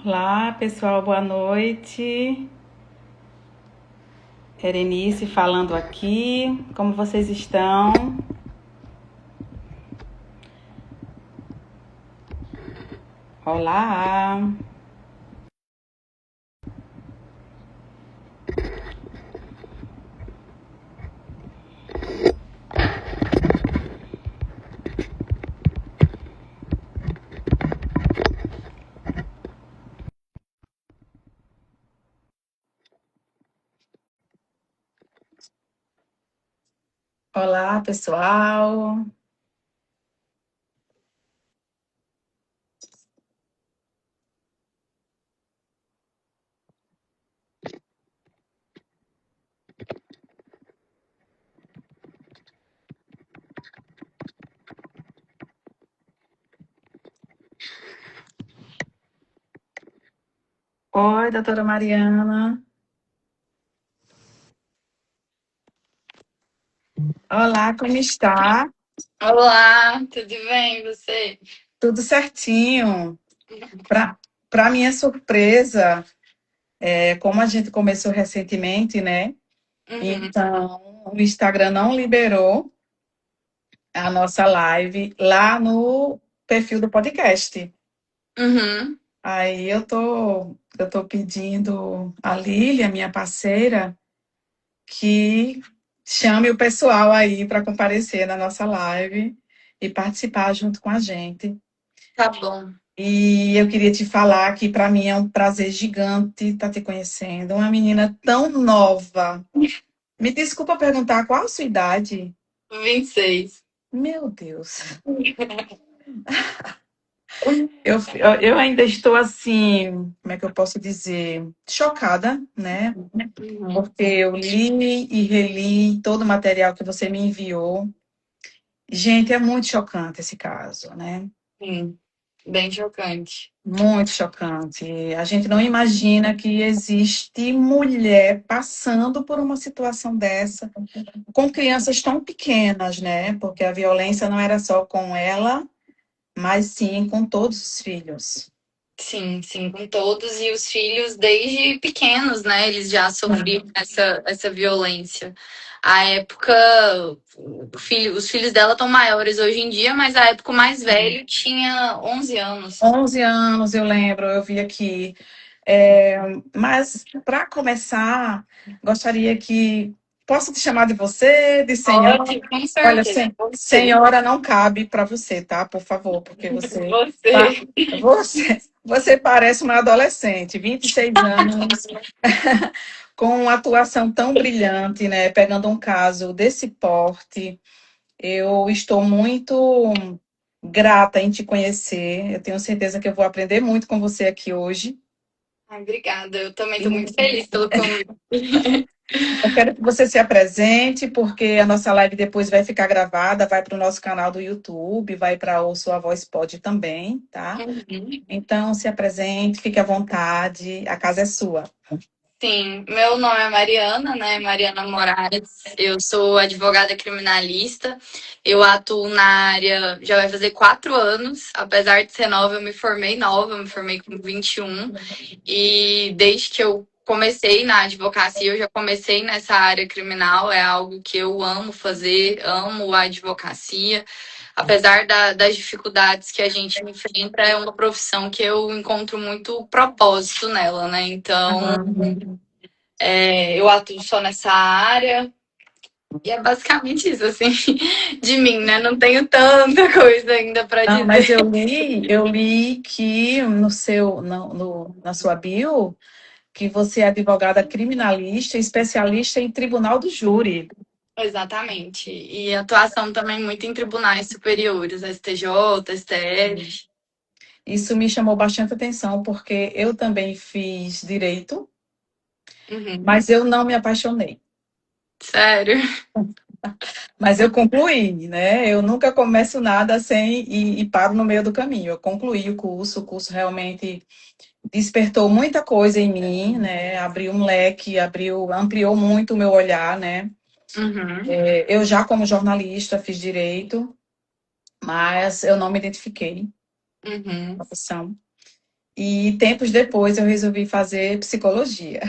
Olá, pessoal, boa noite. Erenice falando aqui. Como vocês estão? Olá. Olá, pessoal. Oi, doutora Mariana. Olá, como está? Olá, tudo bem, e você? Tudo certinho. Para minha surpresa, como a gente começou recentemente, né? Uhum, Então, o Instagram não liberou a nossa live lá no perfil do podcast. uhum. Aí eu tô pedindo a Lília, minha parceira, que chame o pessoal aí para comparecer na nossa live e participar junto com a gente. Tá bom. E eu queria te falar que para mim é um prazer gigante estar te conhecendo. Uma menina tão nova. Me desculpa perguntar qual a sua idade? 26. Meu Deus. Eu ainda estou assim, como é que eu posso dizer? Chocada, né? Uhum. Porque eu li e reli todo o material que você me enviou. Gente, é muito chocante esse caso, né? Sim, bem chocante. Muito chocante. A gente não imagina que existe mulher passando por uma situação dessa, com crianças tão pequenas, né? Porque a violência não era só com ela, mas sim com todos os filhos. Sim, sim, com todos. E os filhos, desde pequenos, né? Eles já sofriam essa violência. A época, os filhos dela estão maiores hoje em dia, mas a época o mais velho tinha 11 anos. 11 anos, eu lembro, eu vi aqui. Mas, para começar, gostaria que. Posso te chamar de você, de senhora? Pode, com Olha, certeza. Você. senhora não cabe para você, tá? Por favor, porque pa- Você. você parece uma adolescente, 26 anos, com uma atuação tão brilhante, né? Pegando um caso desse porte. Eu estou muito grata em te conhecer. Eu tenho certeza que eu vou aprender muito com você aqui hoje. Ai, obrigada. Eu também estou muito E feliz pelo convite. eu quero que você se apresente, porque a nossa live depois vai ficar gravada, vai para o nosso canal do YouTube, vai para o Sua Voz Pode também, tá? Uhum. Então, se apresente, fique à vontade, a casa é sua. Sim, meu nome é Mariana, né? Mariana Moraes. Eu sou advogada criminalista. Eu atuo na área já vai fazer 4 anos. Apesar de ser nova, eu me formei nova, eu me formei com 21. E desde que eu comecei na advocacia, eu já comecei nessa área criminal. É algo que eu amo fazer, amo a advocacia. Apesar das dificuldades que a gente enfrenta, é uma profissão que eu encontro muito propósito nela, né? Então, Aham. eu atuo só nessa área. E é basicamente isso, assim, de mim, né? Não tenho tanta coisa ainda para Não, mas dizer. eu li que na sua bio que você é advogada criminalista, especialista em tribunal do júri. Exatamente. E atuação também muito em tribunais superiores, STJ, STF. Isso me chamou bastante atenção, porque eu também fiz direito, Uhum. mas eu não me apaixonei. Sério. Mas eu concluí, né? Eu nunca começo nada sem e paro no meio do caminho. Eu concluí o curso realmente despertou muita coisa em mim, né? Abriu um leque, ampliou muito o meu olhar, né? Uhum. Eu já como jornalista fiz direito, mas eu não me identifiquei com Uhum. a profissão. E tempos depois eu resolvi fazer psicologia,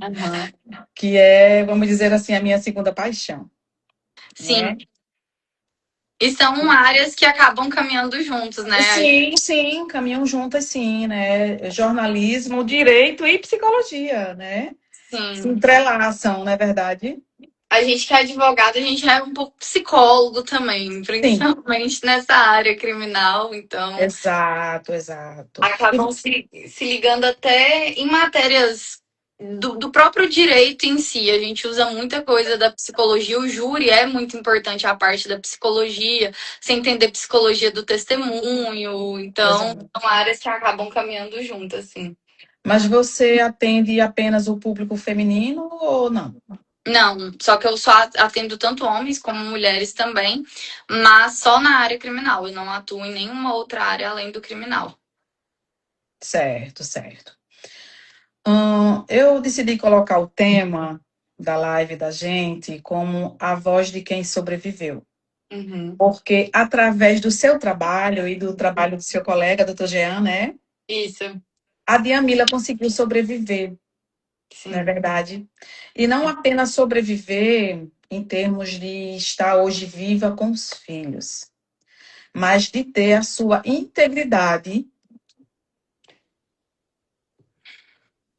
Aham. que é, vamos dizer assim, a minha segunda paixão, Sim. né? E são áreas que acabam caminhando juntos, né? Sim, sim, caminham juntas, sim, né? Jornalismo, direito e psicologia, né? Se Sim. entrelaçam, não é verdade? A gente que é advogado, a gente é um pouco psicólogo também, Sim, principalmente nessa área criminal, então exato, exato. acabam se ligando até em matérias do próprio direito em si. A gente usa muita coisa da psicologia, o júri é muito importante a parte da psicologia, sem entender psicologia do testemunho, então Exato. são áreas que acabam caminhando juntas, assim. Mas você atende apenas o público feminino ou não? Não, só que eu só atendo tanto homens como mulheres também, mas só na área criminal. Eu não atuo em nenhuma outra área além do criminal. Certo, certo. Eu decidi colocar o tema da live da gente como a voz de quem sobreviveu. Uhum. Porque através do seu trabalho e do trabalho do seu colega, doutor Jean, né? Isso, A Diamila conseguiu sobreviver, não é sim. verdade? E não apenas sobreviver em termos de estar hoje viva com os filhos, mas de ter a sua integridade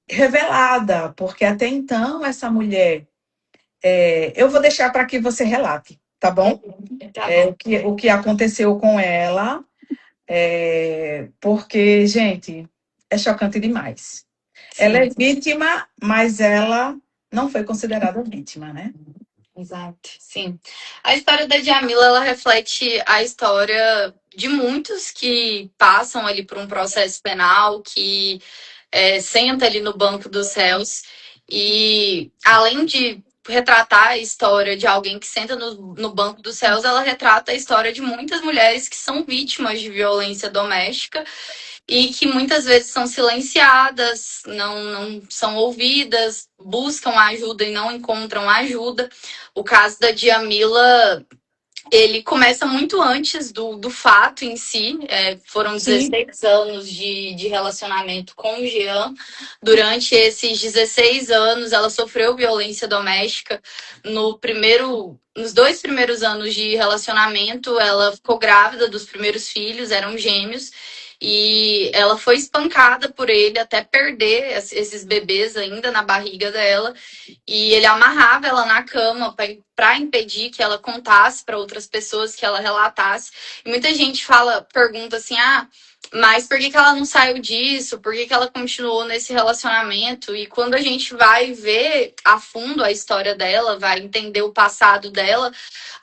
revelada, porque até então essa mulher, eu vou deixar para que você relate, tá bom? Tá bom. O que aconteceu com ela, porque, gente, é chocante demais. Ela é Sim. vítima, mas ela não foi considerada vítima, né? Exato, sim. A história da Djamila, ela reflete a história de muitos que passam ali por um processo penal, que senta ali no banco dos réus e, além de retratar a história de alguém que senta no banco dos réus, ela retrata a história de muitas mulheres que são vítimas de violência doméstica e que muitas vezes são silenciadas, não são ouvidas, buscam ajuda e não encontram ajuda. O caso da Djamila, ele começa muito antes do fato em si. Foram Sim, 16 anos de relacionamento com o Jean. Durante esses 16 anos, ela sofreu violência doméstica. Nos 2 primeiros anos de relacionamento, ela ficou grávida dos primeiros filhos, eram gêmeos. E ela foi espancada por ele até perder esses bebês ainda na barriga dela. E ele amarrava ela na cama para impedir que ela contasse para outras pessoas, que ela relatasse. E muita gente pergunta assim: ah, mas por que que ela não saiu disso? Por que que ela continuou nesse relacionamento? E quando a gente vai ver a fundo a história dela, vai entender o passado dela,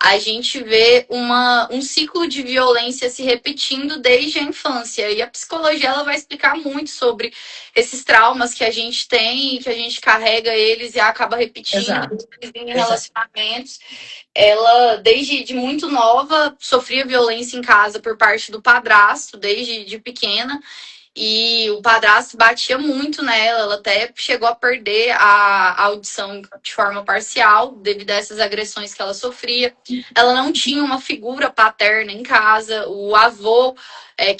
a gente vê um ciclo de violência se repetindo desde a infância. E a psicologia ela vai explicar muito sobre esses traumas que a gente tem, que a gente carrega eles e acaba repetindo exato, em exato. relacionamentos. Ela, desde de muito nova, sofria violência em casa por parte do padrasto, desde de pequena. E o padrasto batia muito nela, ela até chegou a perder a audição de forma parcial devido a essas agressões que ela sofria. Ela não tinha uma figura paterna em casa, o avô,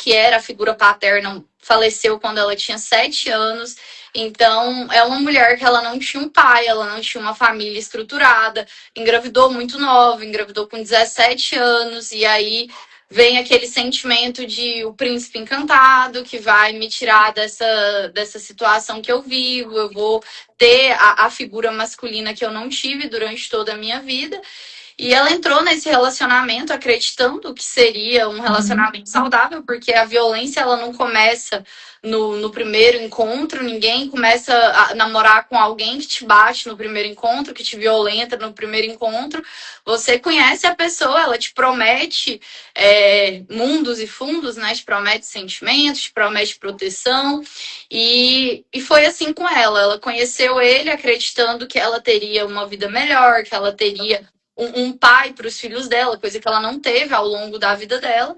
que era a figura paterna, faleceu quando ela tinha 7 anos. Então, é uma mulher que ela não tinha um pai, ela não tinha uma família estruturada, engravidou muito nova, engravidou com 17 anos, e aí vem aquele sentimento de o príncipe encantado que vai me tirar dessa situação que eu vivo, eu vou ter a figura masculina que eu não tive durante toda a minha vida. E ela entrou nesse relacionamento acreditando que seria um Uhum. relacionamento saudável, porque a violência ela não começa no primeiro encontro, ninguém começa a namorar com alguém que te bate no primeiro encontro, que te violenta no primeiro encontro. Você conhece a pessoa, ela te promete mundos e fundos, né? Te promete sentimentos, te promete proteção. E foi assim com ela. Ela conheceu ele acreditando que ela teria uma vida melhor, que ela teria um pai para os filhos dela, coisa que ela não teve ao longo da vida dela.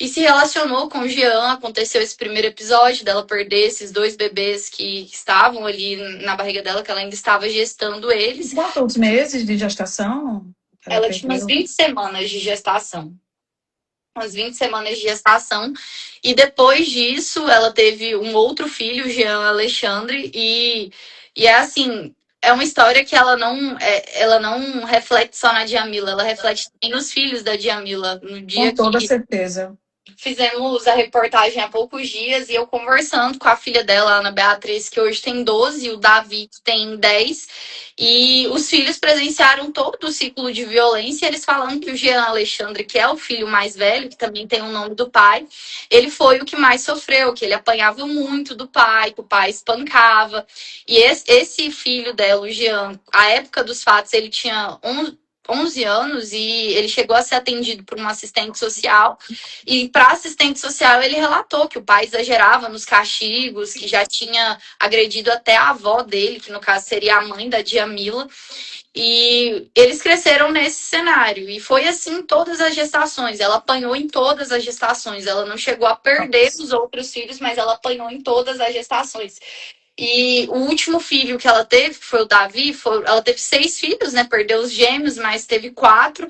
E se relacionou com o Jean, aconteceu esse primeiro episódio dela perder esses 2 bebês que estavam ali na barriga dela, que ela ainda estava gestando eles. Quantos meses de gestação ela Ela tinha umas perdeu? 20 semanas de gestação. umas 20 semanas de gestação. E depois disso, ela teve um outro filho, Jean Alexandre, e é assim, é uma história que ela não reflete só na Djamila, ela reflete também nos filhos da Djamila. No dia Com toda que certeza. fizemos a reportagem há poucos dias e eu conversando com a filha dela, Ana Beatriz, que hoje tem 12, e o Davi, que tem 10. E os filhos presenciaram todo o ciclo de violência. Eles falando que o Jean Alexandre, que é o filho mais velho, que também tem o nome do pai, ele foi o que mais sofreu, que ele apanhava muito do pai, que o pai espancava. E esse filho dela, o Jean, a época dos fatos, ele tinha 11 anos e ele chegou a ser atendido por uma assistente social. E para assistente social, ele relatou que o pai exagerava nos castigos, que já tinha agredido até a avó dele, que no caso seria a mãe da Djamila. E eles cresceram nesse cenário. E foi assim em todas as gestações. Ela apanhou em todas as gestações. Ela não chegou a perder os outros filhos, mas ela apanhou em todas as gestações. E o último filho que ela teve, que foi o Davi, ela teve 6 filhos, né? Perdeu os gêmeos, mas teve 4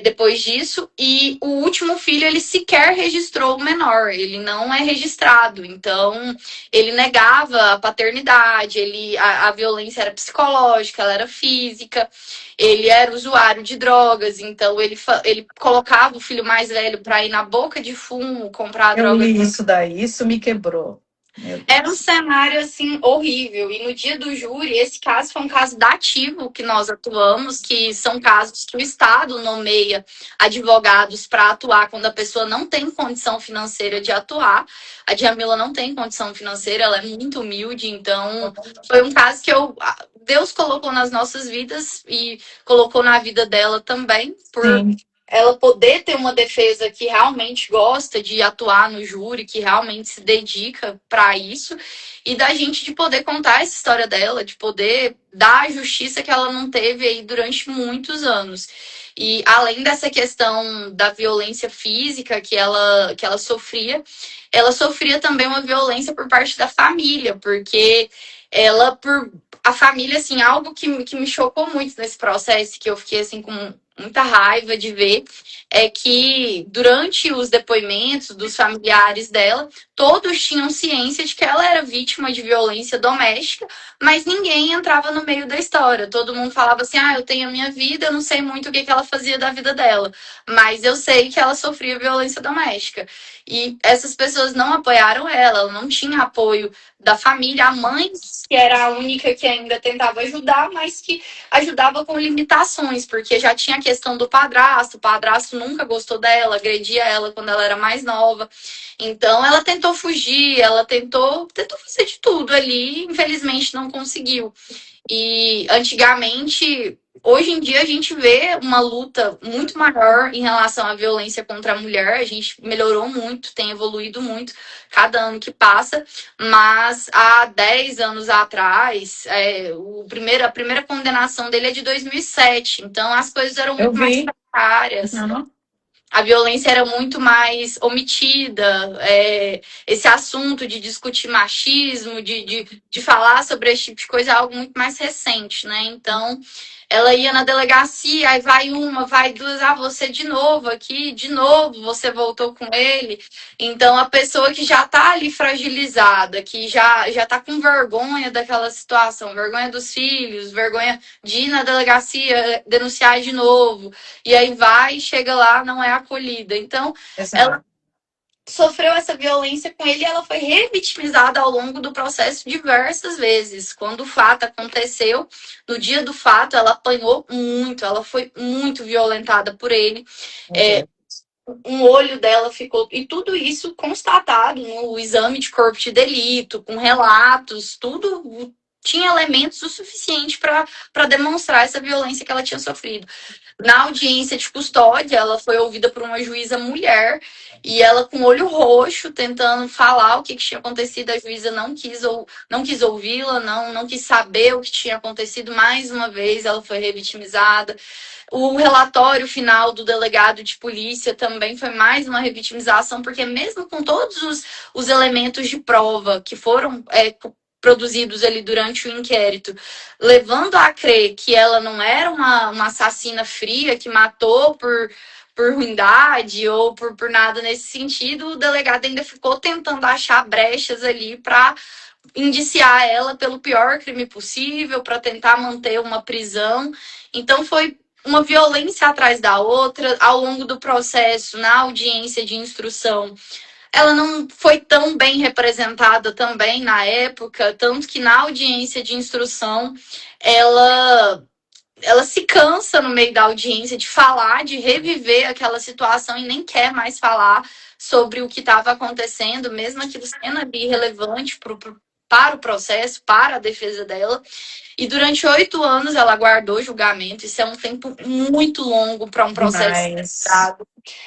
depois disso. E o último filho, ele sequer registrou o menor, ele não é registrado. Então, ele negava a paternidade, a violência era psicológica, ela era física, ele era usuário de drogas, então ele colocava o filho mais velho para ir na boca de fumo, comprar Eu drogas. li isso daí, isso me quebrou. Meu Era um Deus. cenário assim horrível. E no dia do júri, esse caso foi um caso dativo que nós atuamos, que são casos que o Estado nomeia advogados para atuar quando a pessoa não tem condição financeira de atuar. A Djamila não tem condição financeira, ela é muito humilde, então foi um caso que Deus colocou nas nossas vidas e colocou na vida dela também, por Sim, ela poder ter uma defesa que realmente gosta de atuar no júri, que realmente se dedica para isso, e da gente de poder contar essa história dela, de poder dar a justiça que ela não teve aí durante muitos anos. E além dessa questão da violência física que ela sofria também uma violência por parte da família, porque a família, assim, algo que me chocou muito nesse processo, que eu fiquei, assim, com muita raiva de ver, é que durante os depoimentos dos familiares dela, todos tinham ciência de que ela era vítima de violência doméstica, mas ninguém entrava no meio da história. Todo mundo falava assim: ah, eu tenho a minha vida, eu não sei muito o que ela fazia da vida dela, mas eu sei que ela sofria violência doméstica. E essas pessoas não apoiaram ela não tinha apoio da família, a mãe, que era a única que ainda tentava ajudar, mas que ajudava com limitações, porque já tinha a questão do padrasto, o padrasto nunca gostou dela, agredia ela quando ela era mais nova. Então ela tentou fugir, ela tentou fazer de tudo ali, infelizmente não conseguiu. E antigamente, hoje em dia a gente vê uma luta muito maior em relação à violência contra a mulher. A gente melhorou muito, tem evoluído muito cada ano que passa, mas há 10 anos atrás, a primeira condenação dele é de 2007, então as coisas eram eu muito mais vi. precárias, Uhum. a violência era muito mais omitida, esse assunto de discutir machismo, de falar sobre esse tipo de coisa é algo muito mais recente, né? Então, ela ia na delegacia, aí vai uma, vai duas, você de novo aqui, de novo você voltou com ele. Então, a pessoa que já tá ali fragilizada, que já tá com vergonha daquela situação, vergonha dos filhos, vergonha de ir na delegacia denunciar de novo, e aí vai, chega lá, não é acolhida. Então, ela Exato. sofreu essa violência com ele e ela foi revitimizada ao longo do processo diversas vezes. Quando o fato aconteceu, no dia do fato, ela apanhou muito, ela foi muito violentada por ele. Meu É, Deus. um olho dela ficou. E tudo isso constatado no exame de corpo de delito, com relatos, tudo tinha elementos o suficiente para demonstrar essa violência que ela tinha sofrido. Na audiência de custódia, ela foi ouvida por uma juíza mulher e ela com o olho roxo, tentando falar o que tinha acontecido. A juíza não quis ouvi-la, não quis saber o que tinha acontecido. Mais uma vez, ela foi revitimizada. O relatório final do delegado de polícia também foi mais uma revitimização, porque mesmo com todos os elementos de prova que foram produzidos ali durante o inquérito, levando a crer que ela não era uma assassina fria que matou por ruindade ou por nada nesse sentido, o delegado ainda ficou tentando achar brechas ali para indiciar ela pelo pior crime possível, para tentar manter uma prisão. Então foi uma violência atrás da outra ao longo do processo, na audiência de instrução. Ela não foi tão bem representada também na época, tanto que na audiência de instrução ela ela se cansa no meio da audiência de falar, de reviver aquela situação e nem quer mais falar sobre o que estava acontecendo, mesmo aquilo sendo ali relevante para o processo, para a defesa dela. E durante 8 anos ela aguardou julgamento. Isso é um tempo muito longo para um processo. Demais.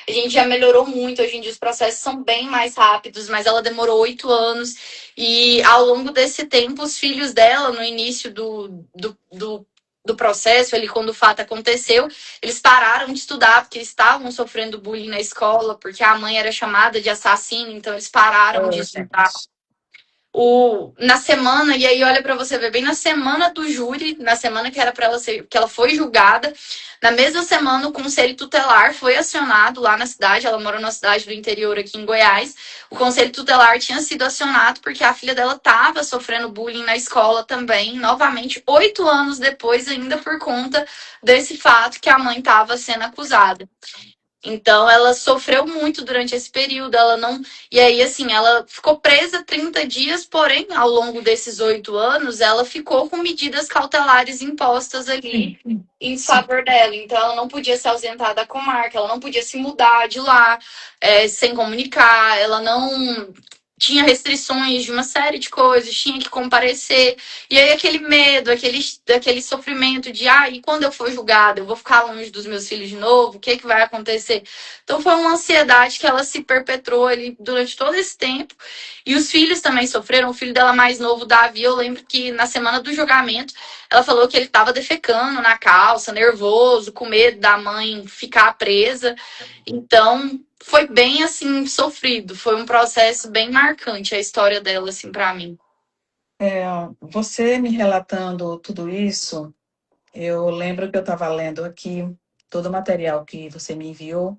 A gente já melhorou muito. Hoje em dia os processos são bem mais rápidos, mas ela demorou 8 anos. E ao longo desse tempo, os filhos dela, no início do processo, ali, quando o fato aconteceu, eles pararam de estudar porque estavam sofrendo bullying na escola, porque a mãe era chamada de assassina, então eles pararam de Oh, estudar gente. na semana, e aí olha para você ver, bem na semana do júri, na semana que era para ela ser, que ela foi julgada, na mesma semana o conselho tutelar foi acionado lá na cidade, ela mora numa cidade do interior aqui em Goiás. O conselho tutelar tinha sido acionado porque a filha dela estava sofrendo bullying na escola também, novamente 8 anos depois, ainda por conta desse fato que a mãe estava sendo acusada. Então, ela sofreu muito durante esse período. Ela não. E aí, assim, ela ficou presa 30 dias, porém, ao longo desses 8 anos, ela ficou com medidas cautelares impostas ali Sim, em sim. favor dela. Então, ela não podia se ausentar da comarca, ela não podia se mudar de lá sem comunicar, ela não. Tinha restrições de uma série de coisas, tinha que comparecer. E aí aquele medo, aquele sofrimento de, e quando eu for julgada, eu vou ficar longe dos meus filhos de novo, o que vai acontecer? Então foi uma ansiedade que ela se perpetrou ali durante todo esse tempo. E os filhos também sofreram. O filho dela mais novo, Davi, eu lembro que na semana do julgamento, ela falou que ele estava defecando na calça, nervoso, com medo da mãe ficar presa. Então, foi bem assim sofrido, foi um processo bem marcante a história dela assim para mim. Você me relatando tudo isso, eu lembro que eu estava lendo aqui todo o material que você me enviou.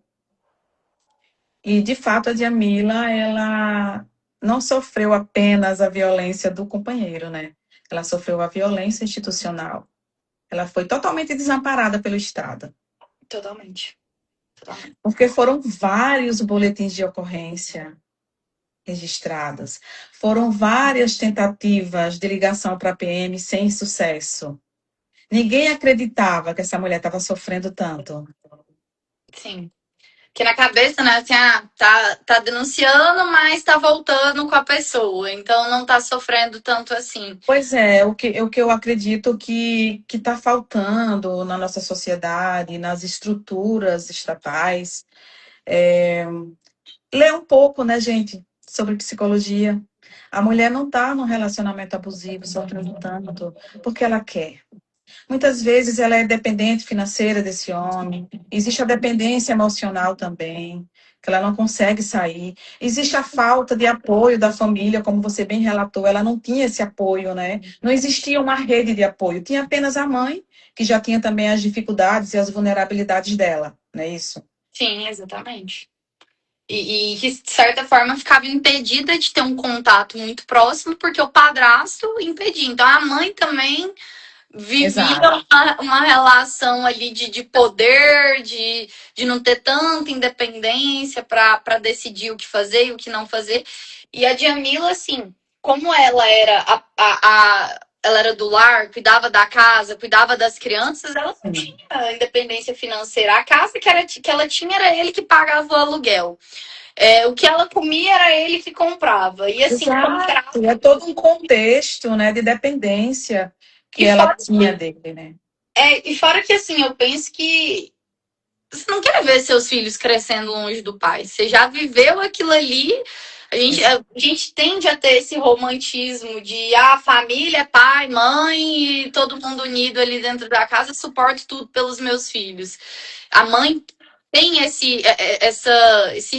E, de fato, a Djamila, ela não sofreu apenas a violência do companheiro, né? Ela sofreu a violência institucional. Ela foi totalmente desamparada pelo Estado. Totalmente. Totalmente. Porque foram vários boletins de ocorrência registrados. Foram várias tentativas de ligação para a PM sem sucesso. Ninguém acreditava que essa mulher estava sofrendo tanto. Sim. Que na cabeça, né, assim, tá denunciando, mas tá voltando com a pessoa. Então não tá sofrendo tanto assim. Pois é, o que eu acredito que está faltando na nossa sociedade, nas estruturas estatais. Ler um pouco, né, gente, sobre psicologia. A mulher não está num relacionamento abusivo, sofrendo tanto, porque ela quer. Muitas vezes ela é dependente financeira desse homem. Existe a dependência emocional também, que ela não consegue sair. Existe a falta de apoio da família, como você bem relatou, ela não tinha esse apoio, né? Não existia uma rede de apoio. Tinha apenas a mãe, que já tinha também as dificuldades e as vulnerabilidades dela, não é isso? Sim, exatamente. E que, de certa forma, ficava impedida de ter um contato muito próximo, porque o padrasto impedia. Então, a mãe também vivia Exato. uma relação ali de poder, de não ter tanta independência para decidir o que fazer e o que não fazer. E a Djamila, assim, como ela era ela era do lar, cuidava da casa, cuidava das crianças, ela não Sim. tinha independência financeira. A casa que ela tinha era ele que pagava o aluguel. O que ela comia era ele que comprava. E assim, Exato. É todo um contexto, né, de dependência que e ela fora, tinha dele, né? e fora que assim, eu penso que você não quer ver seus filhos crescendo longe do pai. Você já viveu aquilo ali. A gente tende a ter esse romantismo de família, pai, mãe e todo mundo unido ali dentro da casa, suporto tudo pelos meus filhos. A mãe tem esse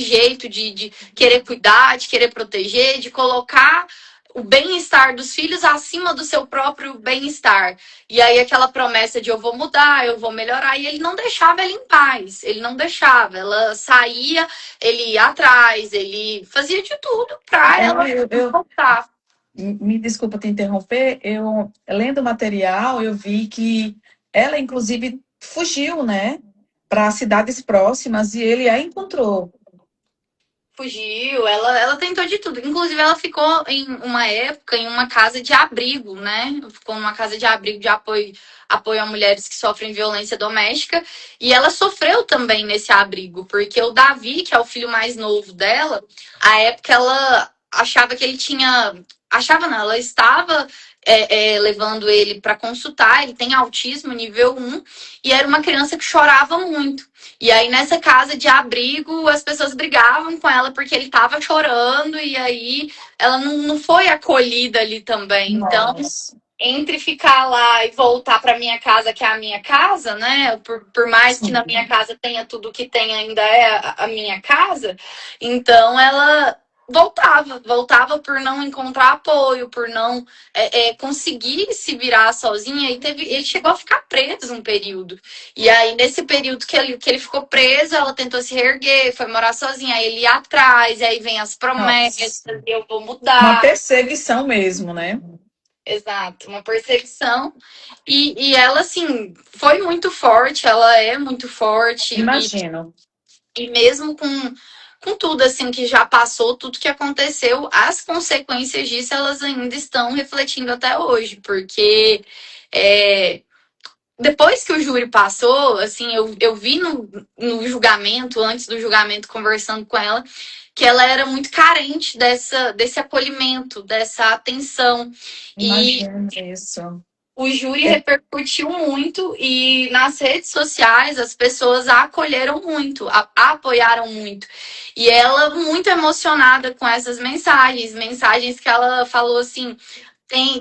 jeito de querer cuidar, de querer proteger, de colocar o bem-estar dos filhos acima do seu próprio bem-estar. E aí aquela promessa de eu vou mudar, eu vou melhorar, e ele não deixava ela em paz, ele não deixava. Ela saía, ele ia atrás, ele fazia de tudo pra ela voltar. Me desculpa te interromper, eu lendo o material, eu vi que ela, inclusive, fugiu, né, para cidades próximas e ele a encontrou. Fugiu, ela tentou de tudo. Inclusive, ela ficou em uma época em uma casa de abrigo, né? Ficou numa casa de abrigo de apoio a mulheres que sofrem violência doméstica. E ela sofreu também nesse abrigo, porque o Davi, que é o filho mais novo dela, à época ela achava que ele tinha. Achava não, ela estava levando ele para consultar. Ele tem autismo nível 1 e era uma criança que chorava muito. E aí, nessa casa de abrigo, as pessoas brigavam com ela porque ele tava chorando, e aí ela não foi acolhida ali também. Então, Nossa. entre ficar lá e voltar para minha casa, que é a minha casa, né? Por mais que na minha Sim. casa tenha tudo que tem, ainda é a minha casa. Então ela voltava por não encontrar apoio, por não conseguir se virar sozinha. E ele chegou a ficar preso um período. E aí, nesse período que ele ficou preso, ela tentou se reerguer, foi morar sozinha. Aí ele ia atrás, e aí vem as promessas, Nossa. eu vou Uma mudar. perseguição mesmo, né? Exato, uma perseguição. E ela, assim, foi muito forte, ela é muito forte, Imagino. e mesmo com tudo, assim, que já passou, tudo que aconteceu, as consequências disso, elas ainda estão refletindo até hoje, porque é, depois que o júri passou, assim, eu vi no julgamento, antes do julgamento, conversando com ela, que ela era muito carente desse acolhimento, dessa atenção. E Imagino isso. o júri É, repercutiu muito e nas redes sociais as pessoas a acolheram muito, a apoiaram muito. E ela muito emocionada com essas mensagens que ela falou assim,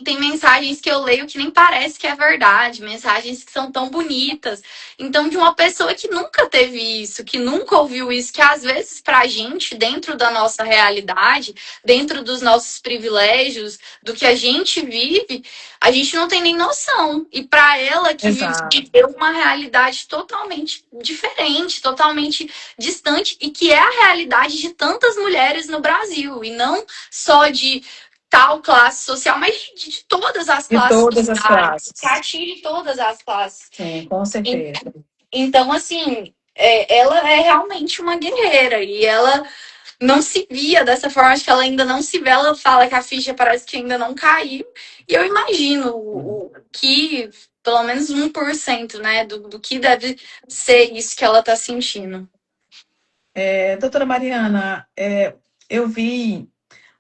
tem mensagens que eu leio que nem parece que é verdade, mensagens que são tão bonitas. Então, de uma pessoa que nunca teve isso, que nunca ouviu isso, que às vezes pra gente, dentro da nossa realidade, dentro dos nossos privilégios, do que a gente vive, a gente não tem nem noção. E para ela que exato. viveu uma realidade totalmente diferente, totalmente distante, e que é a realidade de tantas mulheres no Brasil, e não só de tal classe social, mas de todas as De classes todas as sociais, que classes. atinge todas as classes. Sim, com certeza. Então, assim, ela é realmente uma guerreira e ela não se via dessa forma, acho que ela ainda não se vê, ela fala que a ficha parece que ainda não caiu. E eu imagino o que, pelo menos 1%, né, do que deve ser isso que ela tá sentindo. Doutora Mariana, eu vi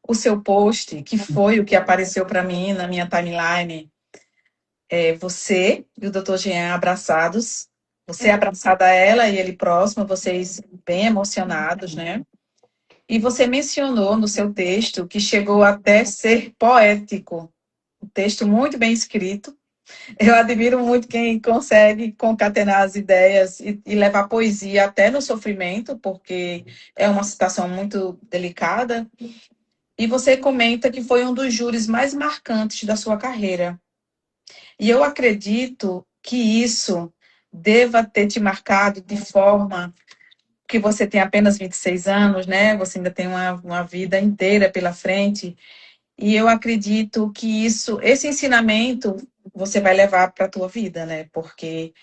o seu post, que foi o que apareceu para mim na minha timeline. Você e o doutor Jean abraçados, você abraçada a ela e ele próximo, vocês bem emocionados, né? E você mencionou no seu texto que chegou até ser poético, um texto muito bem escrito. Eu admiro muito quem consegue concatenar as ideias e levar poesia até no sofrimento, porque é uma situação muito delicada. E você comenta que foi um dos júris mais marcantes da sua carreira. E eu acredito que isso deva ter te marcado de forma que você tem apenas 26 anos, né? Você ainda tem uma vida inteira pela frente. E eu acredito que esse ensinamento você vai levar para a tua vida, né? Porque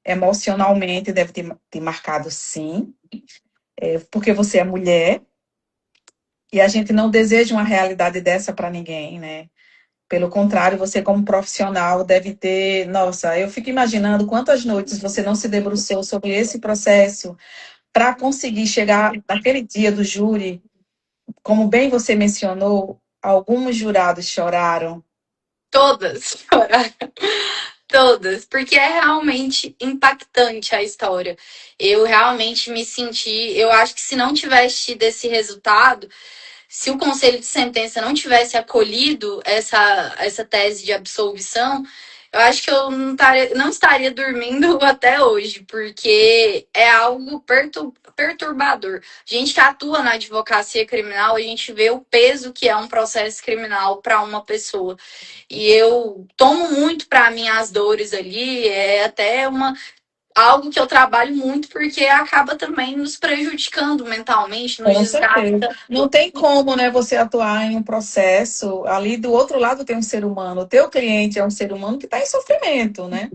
emocionalmente deve ter te marcado, sim, porque você é mulher e a gente não deseja uma realidade dessa para ninguém, né? Pelo contrário, você como profissional deve ter, nossa, eu fico imaginando quantas noites você não se debruçou sobre esse processo para conseguir chegar naquele dia do júri. Como bem você mencionou, alguns jurados choraram. Todas, todas, porque é realmente impactante a história. Eu realmente me senti, eu acho que se não tivesse tido esse resultado, se o conselho de sentença não tivesse acolhido essa tese de absolvição, eu acho que eu não estaria dormindo até hoje, porque é algo perturbador. A gente que atua na advocacia criminal, a gente vê o peso que é um processo criminal para uma pessoa. E eu tomo muito para mim as dores ali, é até algo que eu trabalho muito porque acaba também nos prejudicando mentalmente, nos Com certeza. desgasta. Não tem como, né, você atuar em um processo, ali do outro lado tem um ser humano. O teu cliente é um ser humano que está em sofrimento, né?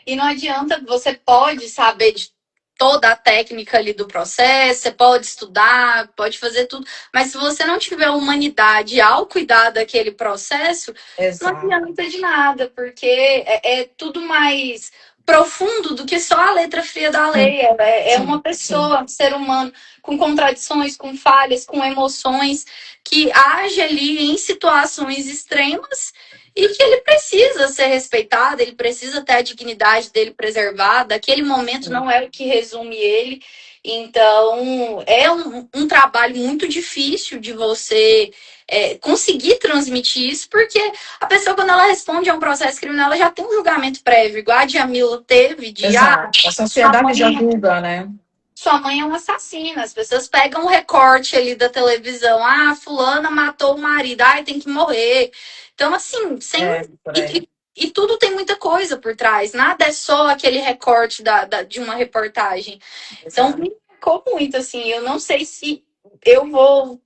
E não adianta, você pode saber de toda a técnica ali do processo, você pode estudar, pode fazer tudo, mas se você não tiver humanidade ao cuidar daquele processo, não Exato. adianta de nada, porque é tudo mais profundo do que só a letra fria da Sim, lei. É uma sim, sim. pessoa, um ser humano, com contradições, com falhas, com emoções, que age ali em situações extremas e que ele precisa ser respeitado, ele precisa ter a dignidade dele preservada. Aquele momento Sim. não é o que resume ele. Então, é um trabalho muito difícil de você conseguir transmitir isso, porque a pessoa, quando ela responde a um processo criminal, ela já tem um julgamento prévio, igual a Djamila teve, de Exato. A sua sociedade já mãe julga, né? sua mãe é um assassino. As pessoas pegam um recorte ali da televisão. Ah, fulana matou o marido. Ai, tem que morrer. Então, assim, sem. É, por E, aí. e tudo tem muita coisa por trás. Nada é só aquele recorte de uma reportagem. Então, Exato. me marcou muito, assim. Eu não sei se eu vou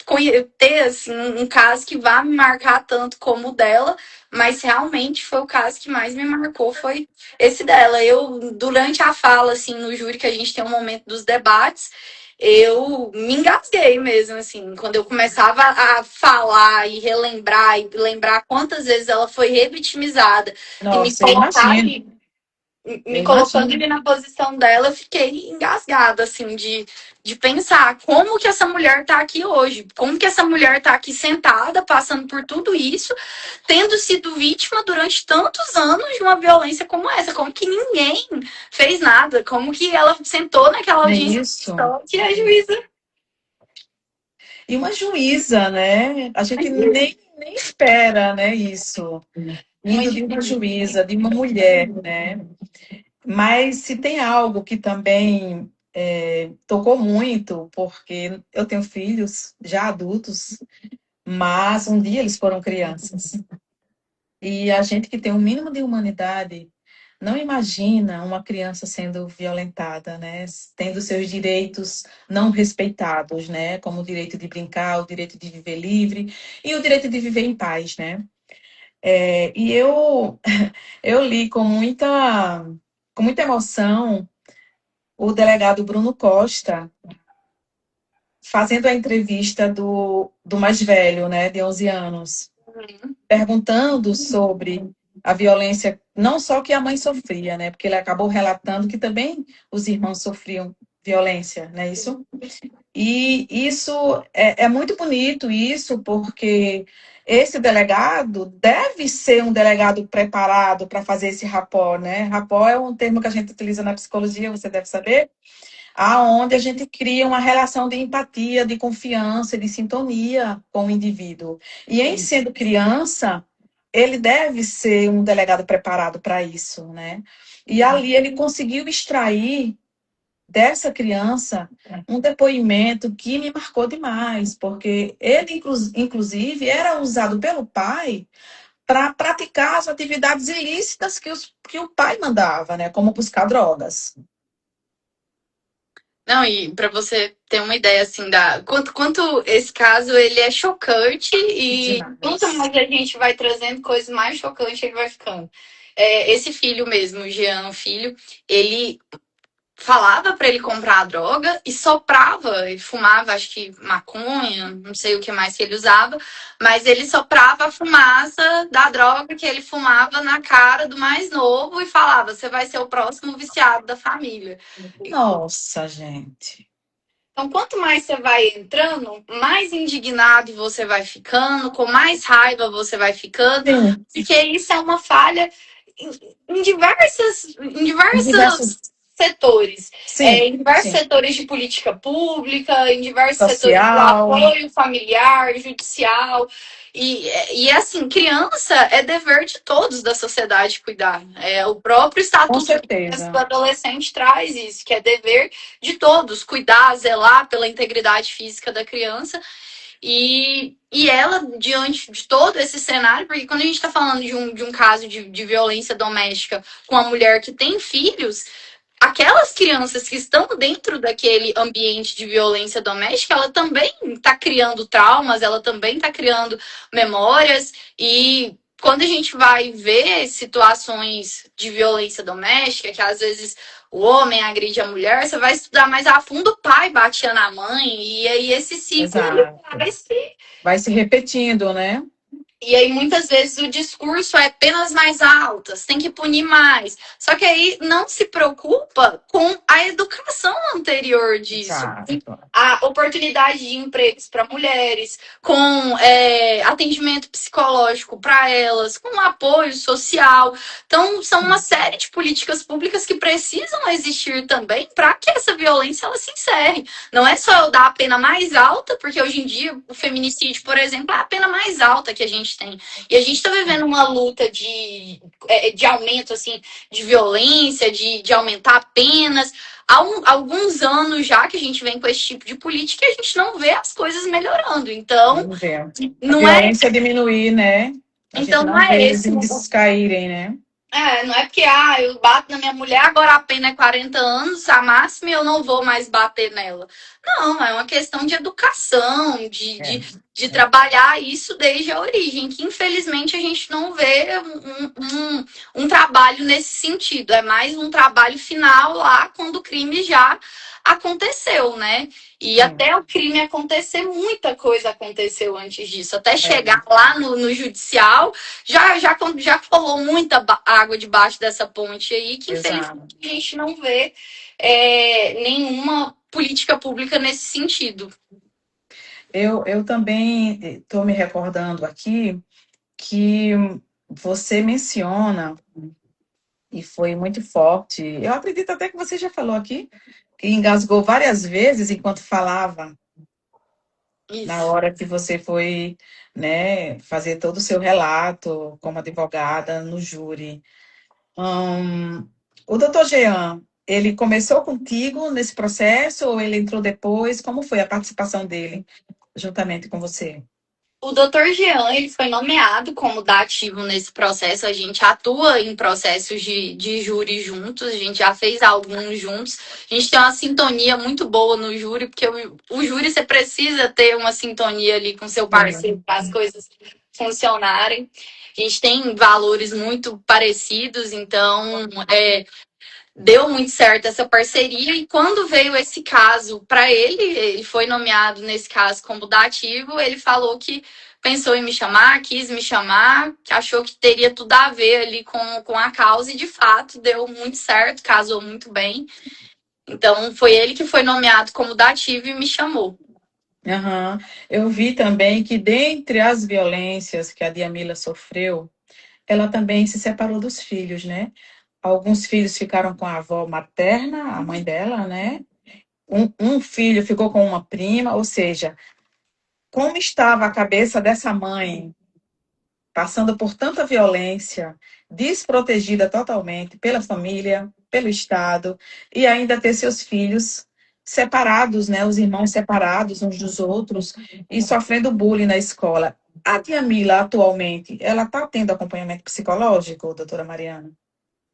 ter, assim, um caso que vá me marcar tanto como o dela, mas realmente foi o caso que mais me marcou, foi esse dela. Eu, durante a fala, assim, no júri, que a gente tem um momento dos debates, eu me engasguei mesmo, assim, quando eu começava a falar e relembrar e lembrar quantas vezes ela foi revitimizada e Nossa, eu imagino. me Eu colocando imagino. ali na posição dela, eu fiquei engasgada, assim, de pensar como que essa mulher tá aqui hoje, como que essa mulher tá aqui sentada, passando por tudo isso, tendo sido vítima durante tantos anos de uma violência como essa, como que ninguém fez nada, como que ela sentou naquela É audiência isso. que a juíza. E uma juíza, né? A gente nem espera, né, isso. Vindo de uma juíza, de uma mulher, né? Mas se tem algo que também tocou muito, porque eu tenho filhos já adultos, mas um dia eles foram crianças. E a gente que tem um mínimo de humanidade não imagina uma criança sendo violentada, né? Tendo seus direitos não respeitados, né? Como o direito de brincar, o direito de viver livre e o direito de viver em paz, né? E eu li com muita emoção o delegado Bruno Costa fazendo a entrevista do mais velho, né, de 11 anos, perguntando sobre a violência, não só que a mãe sofria, né, porque ele acabou relatando que também os irmãos sofriam violência, né, isso? E isso é muito bonito, isso, porque esse delegado deve ser um delegado preparado para fazer esse rapport, né? Rapport é um termo que a gente utiliza na psicologia, você deve saber, aonde a gente cria uma relação de empatia, de confiança, de sintonia com o indivíduo. E em sendo criança, ele deve ser um delegado preparado para isso, né? E ali ele conseguiu extrair dessa criança um depoimento que me marcou demais, porque ele, inclusive, era usado pelo pai para praticar as atividades ilícitas que o pai mandava, né? Como buscar drogas. Não, e para você ter uma ideia assim da quanto esse caso ele é chocante e quanto Demais. mais a gente vai trazendo coisas mais chocantes ele vai ficando. Esse filho mesmo, o Jean, o filho, ele falava para ele comprar a droga e soprava, ele fumava, acho que maconha, não sei o que mais que ele usava, mas ele soprava a fumaça da droga que ele fumava na cara do mais novo e falava: "Você vai ser o próximo viciado da família". Nossa, gente. Então, quanto mais você vai entrando, mais indignado você vai ficando, com mais raiva você vai ficando, Sim, porque isso é uma falha em diversas diversos. setores, Sim, em diversos sim. setores de política pública, em diversos setores do Social, apoio familiar, judicial. E assim, criança é dever de todos da sociedade cuidar. O próprio com Estatuto da Criança e do certeza. Adolescente traz isso, que é dever de todos cuidar, zelar pela integridade física da criança. E ela, diante de todo esse cenário, porque quando a gente está falando de um caso de violência doméstica com a mulher que tem filhos, aquelas crianças que estão dentro daquele ambiente de violência doméstica, ela também está criando traumas, ela também está criando memórias. E quando a gente vai ver situações de violência doméstica, que às vezes o homem agride a mulher, você vai estudar mais a fundo, o pai batia na mãe, e aí esse ciclo ele Exato. vai se Vai se repetindo, né? e aí, muitas vezes, o discurso é penas mais altas, tem que punir mais. Só que aí não se preocupa com a educação anterior disso. Exato. A oportunidade de empregos para mulheres, com atendimento psicológico para elas, com apoio social. Então, são uma série de políticas públicas que precisam existir também para que essa violência ela se encerre. Não é só eu dar a pena mais alta, porque hoje em dia o feminicídio, por exemplo, é a pena mais alta que a gente tem. E a gente está vivendo uma luta de aumento assim, de violência, de aumentar penas. Há alguns anos já que a gente vem com esse tipo de política e a gente não vê as coisas melhorando. Então, Vamos ver. A não é, violência diminuir, né? A gente então não não é vê os esse índices caírem, né? não é porque eu bato na minha mulher, agora a pena é 40 anos, a máxima, e eu não vou mais bater nela. Não, é uma questão de educação, de, É, de, de é. trabalhar isso desde a origem, que infelizmente a gente não vê um trabalho nesse sentido. É mais um trabalho final lá quando o crime já aconteceu, né? E Sim. até o crime acontecer, muita coisa aconteceu antes disso. Até É, chegar lá no judicial, já rolou muita água debaixo dessa ponte aí, que infelizmente exato. a gente não vê nenhuma política pública nesse sentido. Eu também estou me recordando aqui que você menciona, e foi muito forte, eu acredito até que você já falou aqui, que engasgou várias vezes enquanto falava, na Isso. hora que você foi, né, fazer todo o seu relato como advogada no júri. O doutor Jean, ele começou contigo nesse processo ou ele entrou depois? Como foi a participação dele juntamente com você? O Dr. Jean, ele foi nomeado como dativo nesse processo. A gente atua em processos de júri juntos, a gente já fez alguns juntos. A gente tem uma sintonia muito boa no júri, porque o júri você precisa ter uma sintonia ali com seu parceiro Sim. para as coisas funcionarem. A gente tem valores muito parecidos, então deu muito certo essa parceria. E quando veio esse caso para ele foi nomeado nesse caso como dativo, ele falou que pensou em me chamar, quis me chamar, achou que teria tudo a ver ali com a causa e de fato deu muito certo, casou muito bem. Então foi ele que foi nomeado como dativo e me chamou. Aham. Eu vi também que dentre as violências que a Diamila sofreu, ela também se separou dos filhos, né? Alguns filhos ficaram com a avó materna, a mãe dela, né? Um filho ficou com uma prima, ou seja, como estava a cabeça dessa mãe passando por tanta violência, desprotegida totalmente pela família, pelo Estado, e ainda ter seus filhos separados, né, os irmãos separados uns dos outros e sofrendo bullying na escola. A tia Mila, atualmente, ela está tendo acompanhamento psicológico, doutora Mariana?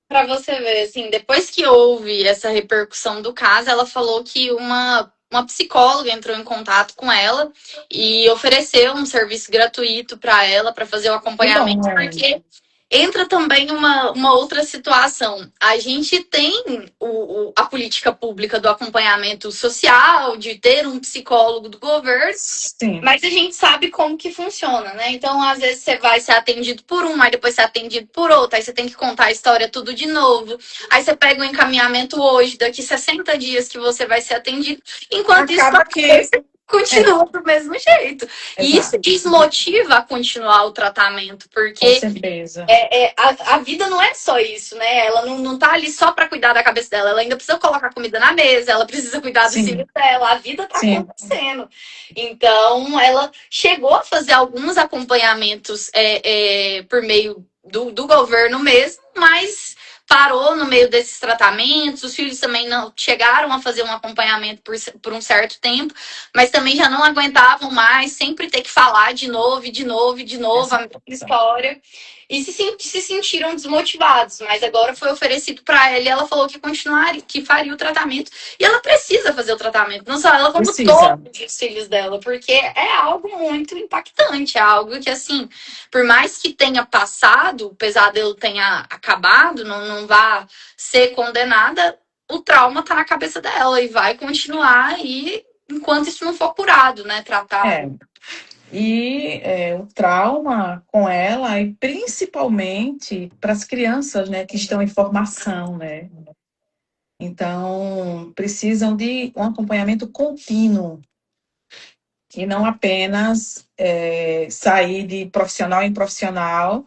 Para você ver, assim, depois que houve essa repercussão do caso, ela falou que uma psicóloga entrou em contato com ela e ofereceu um serviço gratuito para ela, para fazer o Que bom, acompanhamento, né? porque entra também uma outra situação. A gente tem a política pública do acompanhamento social, de ter um psicólogo do governo, Sim. mas a gente sabe como que funciona, né? Então, às vezes, você vai ser atendido por um, aí depois ser atendido por outro, aí você tem que contar a história tudo de novo. Aí você pega o encaminhamento hoje, daqui 60 dias que você vai ser atendido. Enquanto isso, Acaba que, acontece. É, continua do mesmo jeito. E isso exato, desmotiva a continuar o tratamento, com porque certeza. a vida não é só isso, né? Ela não tá ali só para cuidar da cabeça dela, ela ainda precisa colocar comida na mesa, ela precisa cuidar dos filhos Sim, dela, a vida tá sim, acontecendo. Então, ela chegou a fazer alguns acompanhamentos por meio do governo mesmo, mas parou no meio desses tratamentos. Os filhos também não chegaram a fazer um acompanhamento por um certo tempo, mas também já não aguentavam mais, sempre ter que falar de novo, e de novo, e de novo, a mesma exato. história. E se sentiram desmotivados, mas agora foi oferecido para ela e ela falou que continuaria, que faria o tratamento. E ela precisa fazer o tratamento, não só ela, como Precisa. todos os filhos dela, porque é algo muito impactante, é algo que, assim, por mais que tenha passado, o pesadelo tenha acabado, não vá ser condenada, o trauma tá na cabeça dela e vai continuar aí enquanto isso não for curado, né? Tratado. É. E o trauma com ela, e principalmente para as crianças, né, que estão em formação, né? Então, precisam de um acompanhamento contínuo e não apenas sair de profissional em profissional,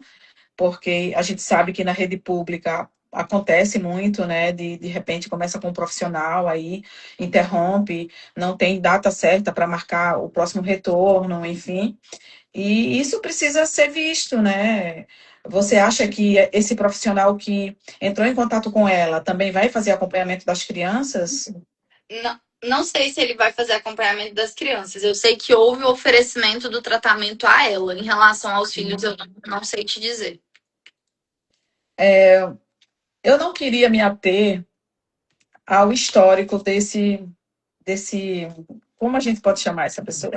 porque a gente sabe que na rede pública acontece muito, né? De repente começa com um profissional, aí interrompe, não tem data certa para marcar o próximo retorno, enfim. E isso precisa ser visto, né? Você acha que esse profissional que entrou em contato com ela também vai fazer acompanhamento das crianças? Não sei se ele vai fazer acompanhamento das crianças. Eu sei que houve o oferecimento do tratamento a ela. Em relação aos filhos, eu não sei te dizer. Eu não queria me ater ao histórico desse, como a gente pode chamar essa pessoa?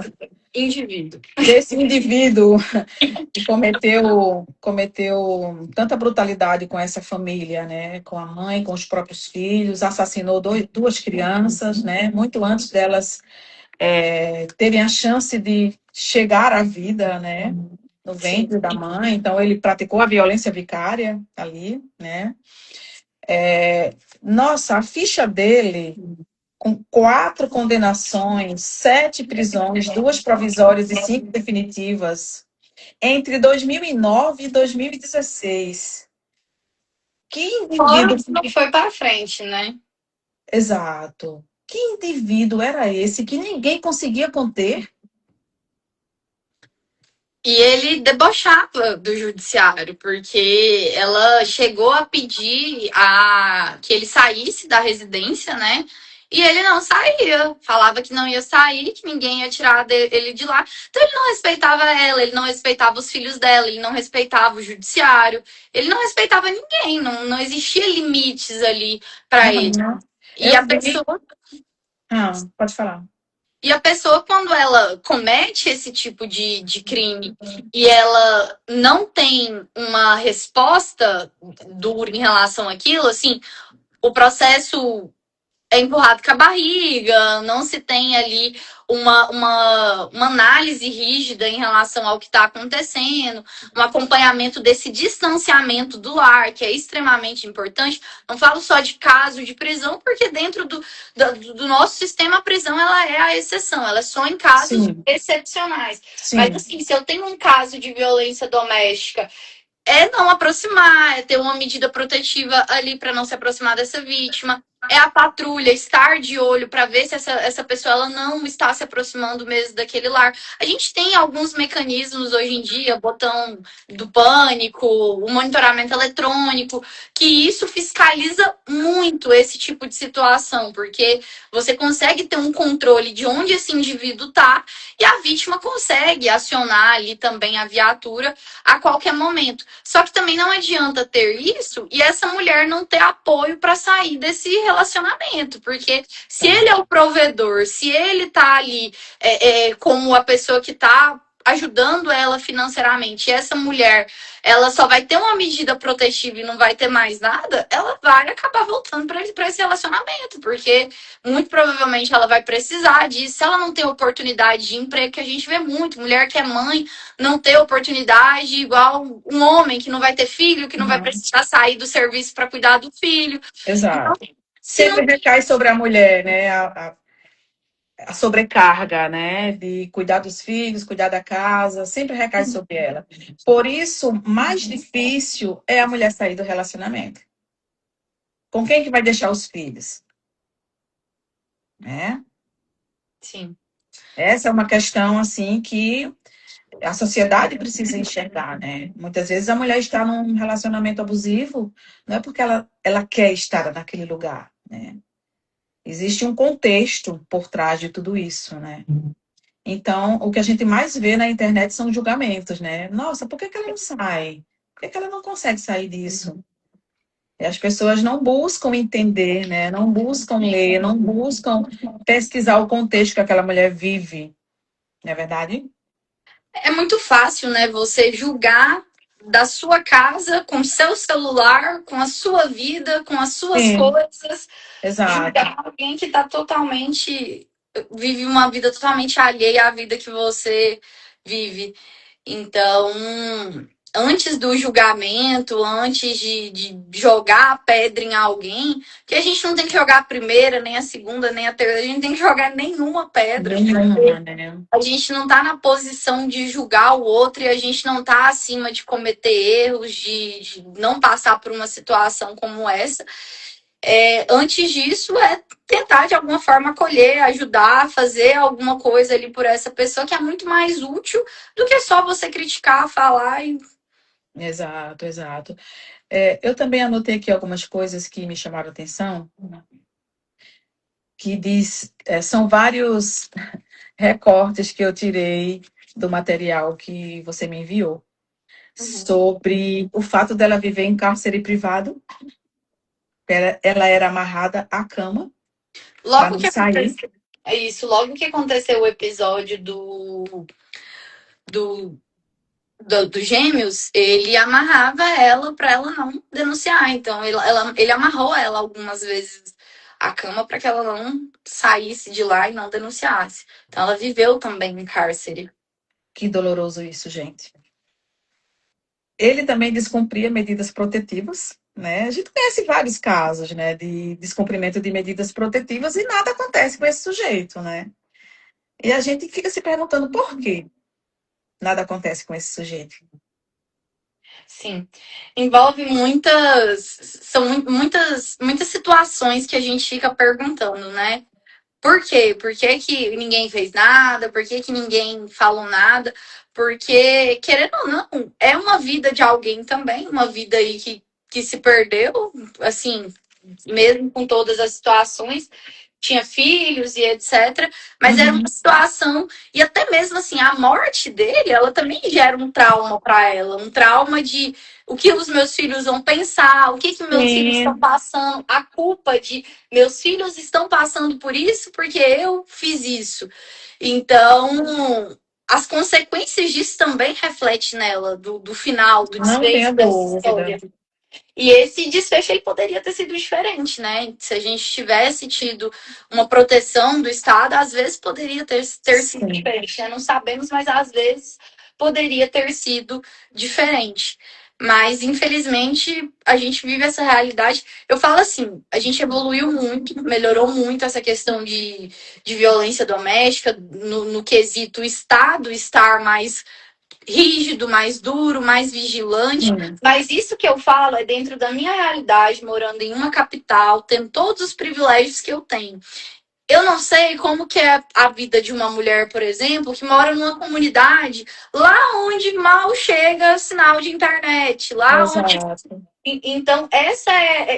Indivíduo. Desse indivíduo que cometeu tanta brutalidade com essa família, né? Com a mãe, com os próprios filhos, assassinou duas crianças, né? Muito antes delas terem a chance de chegar à vida, né? No Sim. ventre da mãe. Então ele praticou a violência vicária ali, né? Nossa, a ficha dele com 4 condenações, 7 prisões, 2 provisórias e 5 definitivas, entre 2009 e 2016. Que Fora indivíduo. que não foi para frente, né? Exato. Que indivíduo era esse que ninguém conseguia conter? E ele debochava do judiciário, porque ela chegou a pedir que ele saísse da residência, né? E ele não saía, falava que não ia sair, que ninguém ia tirar ele de lá. Então ele não respeitava ela, ele não respeitava os filhos dela, ele não respeitava o judiciário, ele não respeitava ninguém, não existia limites ali para ele. Uhum. E Eu a vi. pessoa Pode falar. E a pessoa, quando ela comete esse tipo de crime e ela não tem uma resposta dura em relação àquilo, assim, o processo é empurrado com a barriga, não se tem ali uma análise rígida em relação ao que está acontecendo, um acompanhamento desse distanciamento do lar, que é extremamente importante. Não falo só de caso de prisão, porque dentro do nosso sistema, a prisão ela é a exceção, ela é só em casos Sim, excepcionais. Mas, sim. assim, se eu tenho um caso de violência doméstica não aproximar, é ter uma medida protetiva ali para não se aproximar dessa vítima. É a patrulha estar de olho para ver se essa pessoa ela não está se aproximando mesmo daquele lar. A gente tem alguns mecanismos hoje em dia, botão do pânico, o monitoramento eletrônico, que isso fiscaliza muito esse tipo de situação, porque você consegue ter um controle de onde esse indivíduo está e a vítima consegue acionar ali também a viatura a qualquer momento. Só que também não adianta ter isso e essa mulher não ter apoio para sair desse relacionamento, porque se ele é o provedor, se ele tá ali como a pessoa que tá ajudando ela financeiramente, e essa mulher ela só vai ter uma medida protetiva e não vai ter mais nada, ela vai acabar voltando para esse relacionamento, porque muito provavelmente ela vai precisar disso. Se ela não tem oportunidade de emprego, que a gente vê muito, mulher que é mãe não ter oportunidade, igual um homem que não vai ter filho, que não vai Uhum. precisar sair do serviço para cuidar do filho. Então, Exato. se não Sempre recai sobre a mulher, né? a sobrecarga, né, de cuidar dos filhos, cuidar da casa, sempre recai sobre ela. Por isso, mais difícil é a mulher sair do relacionamento. Com quem que vai deixar os filhos, né? Sim. Essa é uma questão assim que a sociedade precisa enxergar, né? Muitas vezes a mulher está num relacionamento abusivo, não é porque ela quer estar naquele lugar, né? Existe um contexto por trás de tudo isso, né? Então, o que a gente mais vê na internet são julgamentos, né? Nossa, por que que ela não sai? Por que que ela não consegue sair disso? E as pessoas não buscam entender, né? Não buscam ler, não buscam pesquisar o contexto que aquela mulher vive, não é verdade? É muito fácil, né, você julgar da sua casa, com seu celular, com a sua vida, com as suas Sim, coisas, exato. julgar alguém que tá totalmente vive uma vida totalmente alheia à vida que você vive. Então, antes do julgamento, antes de jogar a pedra em alguém, que a gente não tem que jogar a primeira, nem a segunda, nem a terceira, a gente não tem que jogar nenhuma pedra, Nenhuma, porque né? a gente não tá na posição de julgar o outro e a gente não tá acima de cometer erros, de não passar por uma situação como essa. Antes disso, é tentar de alguma forma acolher, ajudar, fazer alguma coisa ali por essa pessoa que é muito mais útil do que só você criticar, falar e. Exato, exato. Eu também anotei aqui algumas coisas que me chamaram a atenção, que diz, são vários recortes que eu tirei do material que você me enviou, Uhum. sobre o fato dela viver em cárcere privado. Ela era amarrada à cama para Logo não que sair. aconteceu. É isso, logo que aconteceu o episódio do, do Gêmeos, ele amarrava ela para ela não denunciar. Então, ele amarrou ela algumas vezes à cama para que ela não saísse de lá e não denunciasse. Então, ela viveu também em cárcere. Que doloroso isso, gente. Ele também descumpria medidas protetivas, né? A gente conhece vários casos, né, de descumprimento de medidas protetivas e nada acontece com esse sujeito, né? E a gente fica se perguntando por que nada acontece com esse sujeito. Sim. Envolve muitas. São muitas situações que a gente fica perguntando, né? Por quê? Por que, que ninguém fez nada? Por que, que ninguém falou nada? Porque, querendo ou não, é uma vida de alguém também, uma vida aí que se perdeu, assim, mesmo com todas as situações, tinha filhos e etc. Mas era uma Uhum. situação, e até mesmo assim, a morte dele, ela também gera um trauma para ela, um trauma de o que os meus filhos vão pensar, o que que meus filhos estão Sim, passando, a culpa de meus filhos estão passando por isso porque eu fiz isso. Então, as consequências disso também refletem nela, do final, do não tenha desfecho dessa dúvida. história. E esse desfecho aí poderia ter sido diferente, né? Se a gente tivesse tido uma proteção do Estado, às vezes poderia ter sido Sim. diferente, né? Não sabemos, mas às vezes poderia ter sido diferente. Mas, infelizmente, a gente vive essa realidade. Eu falo assim, a gente evoluiu muito, melhorou muito essa questão de violência doméstica, no quesito Estado estar mais rígido, mais duro, mais vigilante. Sim. Mas isso que eu falo é dentro da minha realidade, morando em uma capital, tendo todos os privilégios que eu tenho. Eu não sei como que é a vida de uma mulher, por exemplo, que mora numa comunidade lá onde mal chega sinal de internet, lá onde Exato. então,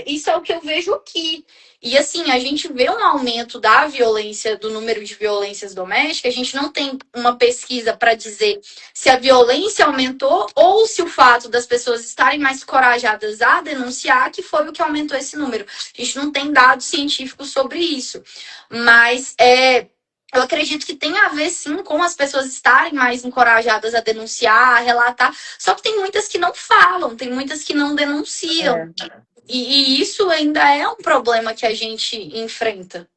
isso é o que eu vejo aqui. E assim, a gente vê um aumento da violência, do número de violências domésticas, a gente não tem uma pesquisa para dizer se a violência aumentou ou se o fato das pessoas estarem mais corajadas a denunciar que foi o que aumentou esse número. A gente não tem dados científicos sobre isso. Mas eu acredito que tem a ver sim com as pessoas estarem mais encorajadas a denunciar, a relatar. Só que tem muitas que não falam, tem muitas que não denunciam. É. E isso ainda é um problema que a gente enfrenta.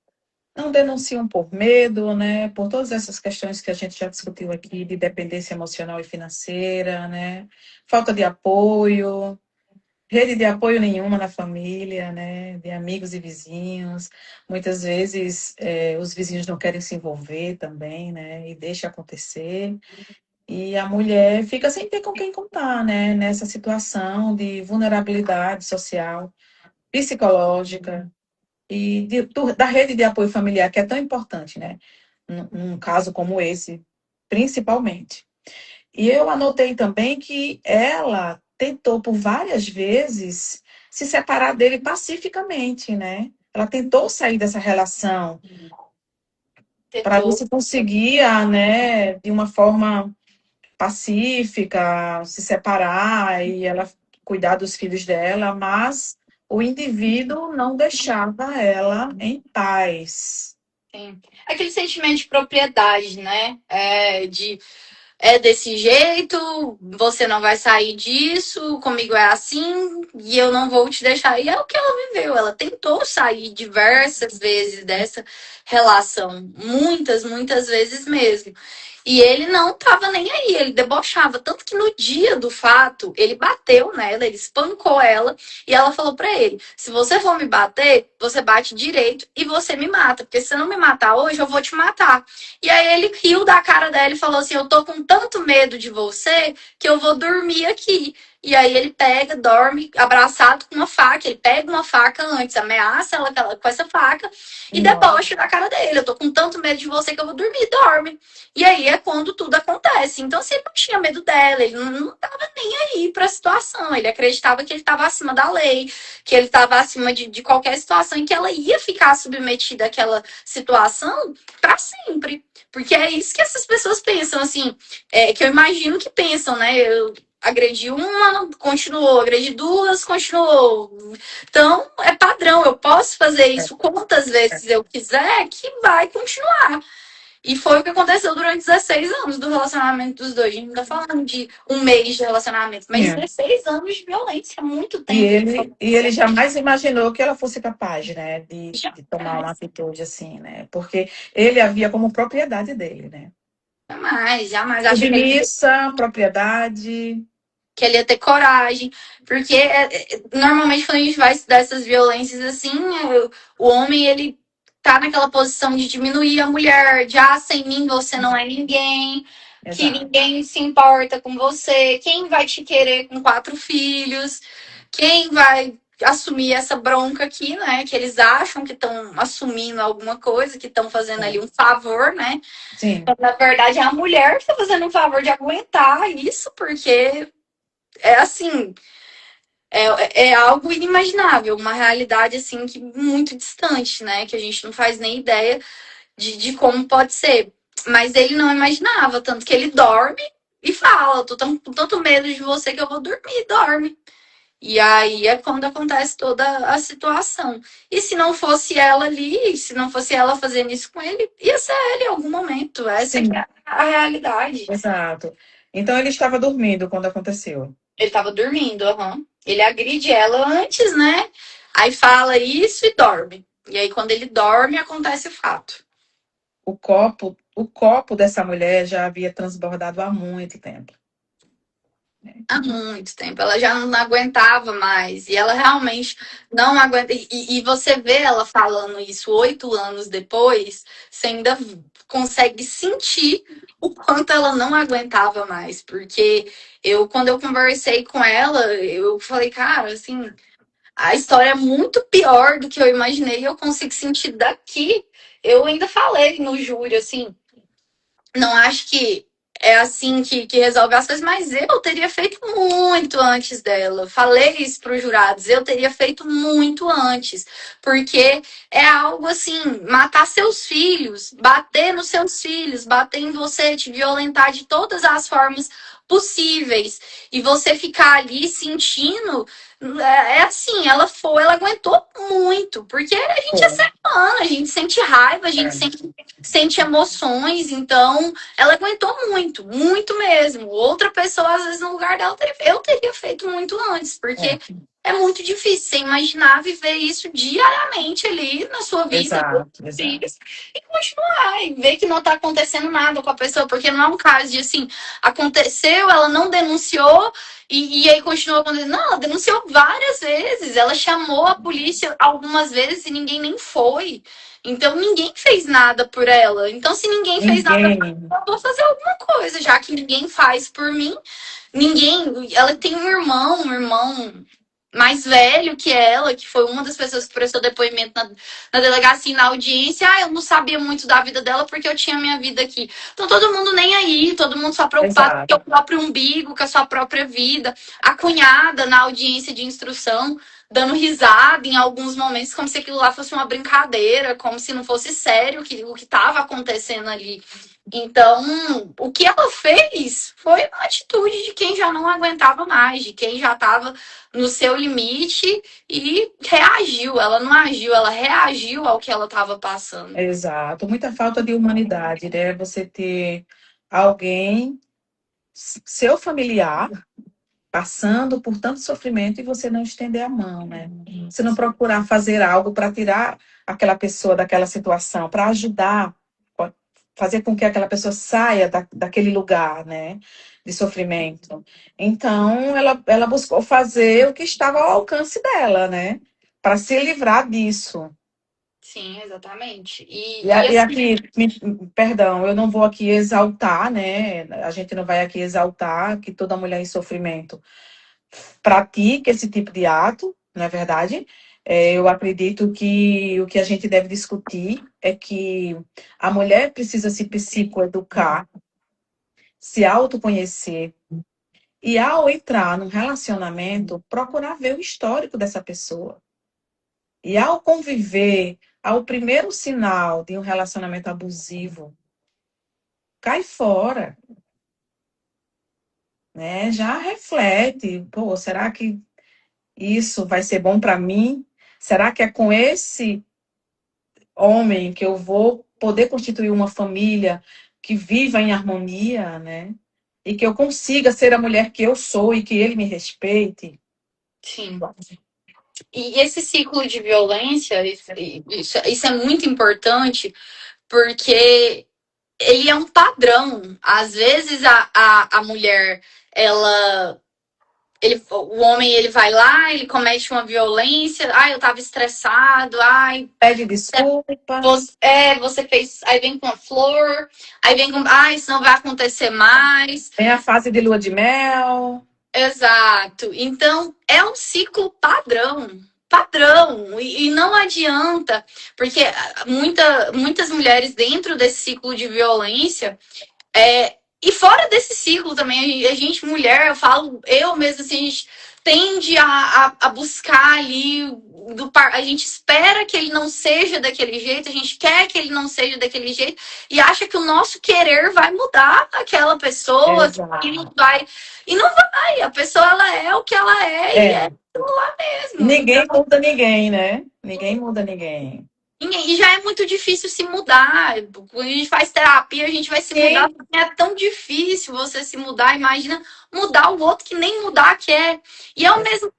Não denunciam por medo, né? Por todas essas questões que a gente já discutiu aqui, de dependência emocional e financeira, né? Falta de apoio. rede de apoio nenhuma na família, né? De amigos e vizinhos. Muitas vezes os vizinhos não querem se envolver também, né? E deixa acontecer. E a mulher fica sem ter com quem contar, né? Nessa situação de vulnerabilidade social, psicológica e da rede de apoio familiar, que é tão importante, né? Num caso como esse, principalmente. E eu anotei também que ela tentou por várias vezes se separar dele pacificamente, né? Ela tentou sair dessa relação para ver Tentou. se conseguia, né, de uma forma pacífica, se separar e ela cuidar dos filhos dela, mas o indivíduo não deixava ela em paz. Sim. Aquele sentimento de propriedade, né? É desse jeito, você não vai sair disso, comigo é assim, e eu não vou te deixar. E é o que ela viveu. Ela tentou sair diversas vezes dessa relação, muitas, muitas vezes mesmo. E ele não tava nem aí, ele debochava. Tanto que no dia do fato, ele bateu nela, ele espancou ela, e ela falou pra ele: se você for me bater, você bate direito e você me mata, porque se você não me matar hoje, eu vou te matar. E aí ele riu da cara dela e falou assim: eu tô com tanto medo de você que eu vou dormir aqui. E aí ele pega, dorme abraçado com uma faca. Ele pega uma faca antes, ameaça ela com essa faca e Nossa, debocha da cara dele. Eu tô com tanto medo de você que eu vou dormir, dorme. E aí é quando tudo acontece. Então, assim, ele não tinha medo dela, ele não tava nem aí pra situação. Ele acreditava que ele tava acima da lei, que ele tava acima de qualquer situação em que ela ia ficar submetida àquela situação para sempre. Porque é isso que essas pessoas pensam, assim, que eu imagino que pensam, né? Eu agredi uma, continuou, agredi duas, continuou. Então, é padrão, eu posso fazer isso quantas vezes eu quiser, que vai continuar. E foi o que aconteceu durante 16 anos do relacionamento dos dois. A gente não tá falando de um mês de relacionamento, mas é. 16 anos de violência, é muito E tempo. ele jamais imaginou que ela fosse capaz, né, de tomar uma Jamais, atitude assim, né? Porque ele a via como propriedade dele, né? jamais, jamais. Acha Submissa, propriedade. que ele ia ter coragem. Porque normalmente quando a gente vai estudar essas violências assim, o homem ele tá naquela posição de diminuir a mulher, de sem mim você não é ninguém, que Exato. ninguém se importa com você, quem vai te querer com 4 filhos, quem vai assumir essa bronca aqui, né? Que eles acham que estão assumindo alguma coisa, que estão fazendo ali um favor, né? Sim, Então, na verdade, é a mulher que está fazendo um favor de aguentar isso, porque é assim, é algo inimaginável, uma realidade assim que muito distante, né? Que a gente não faz nem ideia de como pode ser. Mas ele não imaginava, tanto que ele dorme e fala: tô com tanto medo de você que eu vou dormir, dorme. E aí é quando acontece toda a situação. E se não fosse ela ali, se não fosse ela fazendo isso com ele, ia ser ele em algum momento. Essa que sim, é a realidade. exato. Então ele estava dormindo quando aconteceu. Ele tava dormindo, aham. Ele agride ela antes, né? Aí fala isso e dorme. E aí, quando ele dorme, acontece o fato. O copo dessa mulher já havia transbordado há muito tempo, né? Há muito tempo. Ela já não aguentava mais. E ela realmente não aguenta. E você vê ela falando isso 8 anos depois, você ainda consegue sentir o quanto ela não aguentava mais. Porque quando eu conversei com ela, eu falei, cara, assim, a história é muito pior do que eu imaginei. Eu consigo sentir daqui. Eu ainda falei no júri, assim, não acho que é assim que resolve as coisas, mas eu teria feito muito antes dela. Falei isso para os jurados, eu teria feito muito antes, porque é algo assim, matar seus filhos, bater nos seus filhos, bater em você, te violentar de todas as formas possíveis, e você ficar ali sentindo. É assim, ela aguentou muito, porque a gente é Foi. ser humano, a gente sente raiva, a gente sente emoções, então ela aguentou muito, muito mesmo. Outra pessoa, às vezes, no lugar dela, eu teria feito muito antes, É, porque é. é muito difícil você imaginar viver isso diariamente ali na sua vida, com Exato, os exato. filhos, e continuar, e ver que não tá acontecendo nada com a pessoa, porque não é um caso de assim, aconteceu, ela não denunciou, e aí continuou acontecendo. Não, ela denunciou várias vezes, ela chamou a polícia algumas vezes e ninguém nem foi. Então ninguém fez nada por ela. Então, se ninguém fez nada por Ninguém. ela, eu vou fazer alguma coisa, já que ninguém faz por mim. Ninguém. Ela tem um irmão mais velho que ela, que foi uma das pessoas que prestou depoimento na delegacia e na audiência. Ah, eu não sabia muito da vida dela porque eu tinha minha vida aqui. Então todo mundo nem aí, todo mundo só preocupado com o Exato. próprio umbigo, com a sua própria vida. A cunhada na audiência de instrução dando risada em alguns momentos, como se aquilo lá fosse uma brincadeira, como se não fosse sério o que estava acontecendo ali. Então, o que ela fez foi uma atitude de quem já não aguentava mais, de quem já estava no seu limite e reagiu. Ela não agiu, ela reagiu ao que ela estava passando. Exato. Muita falta de humanidade, né? Você ter alguém, seu familiar, passando por tanto sofrimento e você não estender a mão, né? Você não procurar fazer algo para tirar aquela pessoa daquela situação, para ajudar, fazer com que aquela pessoa saia daquele lugar, né? De sofrimento. Então, ela buscou fazer o que estava ao alcance dela, né? Para se livrar disso. Sim, exatamente. E aqui, perdão, eu não vou aqui exaltar, né? A gente não vai aqui exaltar que toda mulher em sofrimento pratique esse tipo de ato, não é verdade? Eu acredito que o que a gente deve discutir é que a mulher precisa se psicoeducar, se autoconhecer e, ao entrar num relacionamento, procurar ver o histórico dessa pessoa. E ao conviver, ao primeiro sinal de um relacionamento abusivo, cai fora, né? Já reflete, pô, será que isso vai ser bom para mim? Será que é com esse homem que eu vou poder constituir uma família que viva em harmonia, né? E que eu consiga ser a mulher que eu sou e que ele me respeite? Sim. E esse ciclo de violência, isso é muito importante, porque ele é um padrão. Às vezes a mulher, ela o homem ele vai lá, ele comete uma violência, ai, eu tava estressado, ai, Pede desculpa, você fez, aí vem com a flor, aí vem com, ai, isso não vai acontecer mais. tem a fase de lua de mel. Exato. Então, é um ciclo padrão. Padrão. E não adianta, porque muitas mulheres dentro desse ciclo de violência e fora desse ciclo também, a gente, mulher, eu falo, eu mesmo, assim, a gente tende a buscar ali, a gente espera que ele não seja daquele jeito, a gente quer que ele não seja daquele jeito, e acha que o nosso querer vai mudar aquela pessoa, que não Exato. vai. E não vai, a pessoa ela é o que ela é e é É. aquilo lá mesmo. Ninguém muda ninguém, né? Ninguém muda ninguém. E já é muito difícil se mudar. Quando a gente faz terapia, a gente vai se mudar. Sim, É tão difícil você se mudar. Imagina mudar o outro que nem mudar quer. E é o mesmo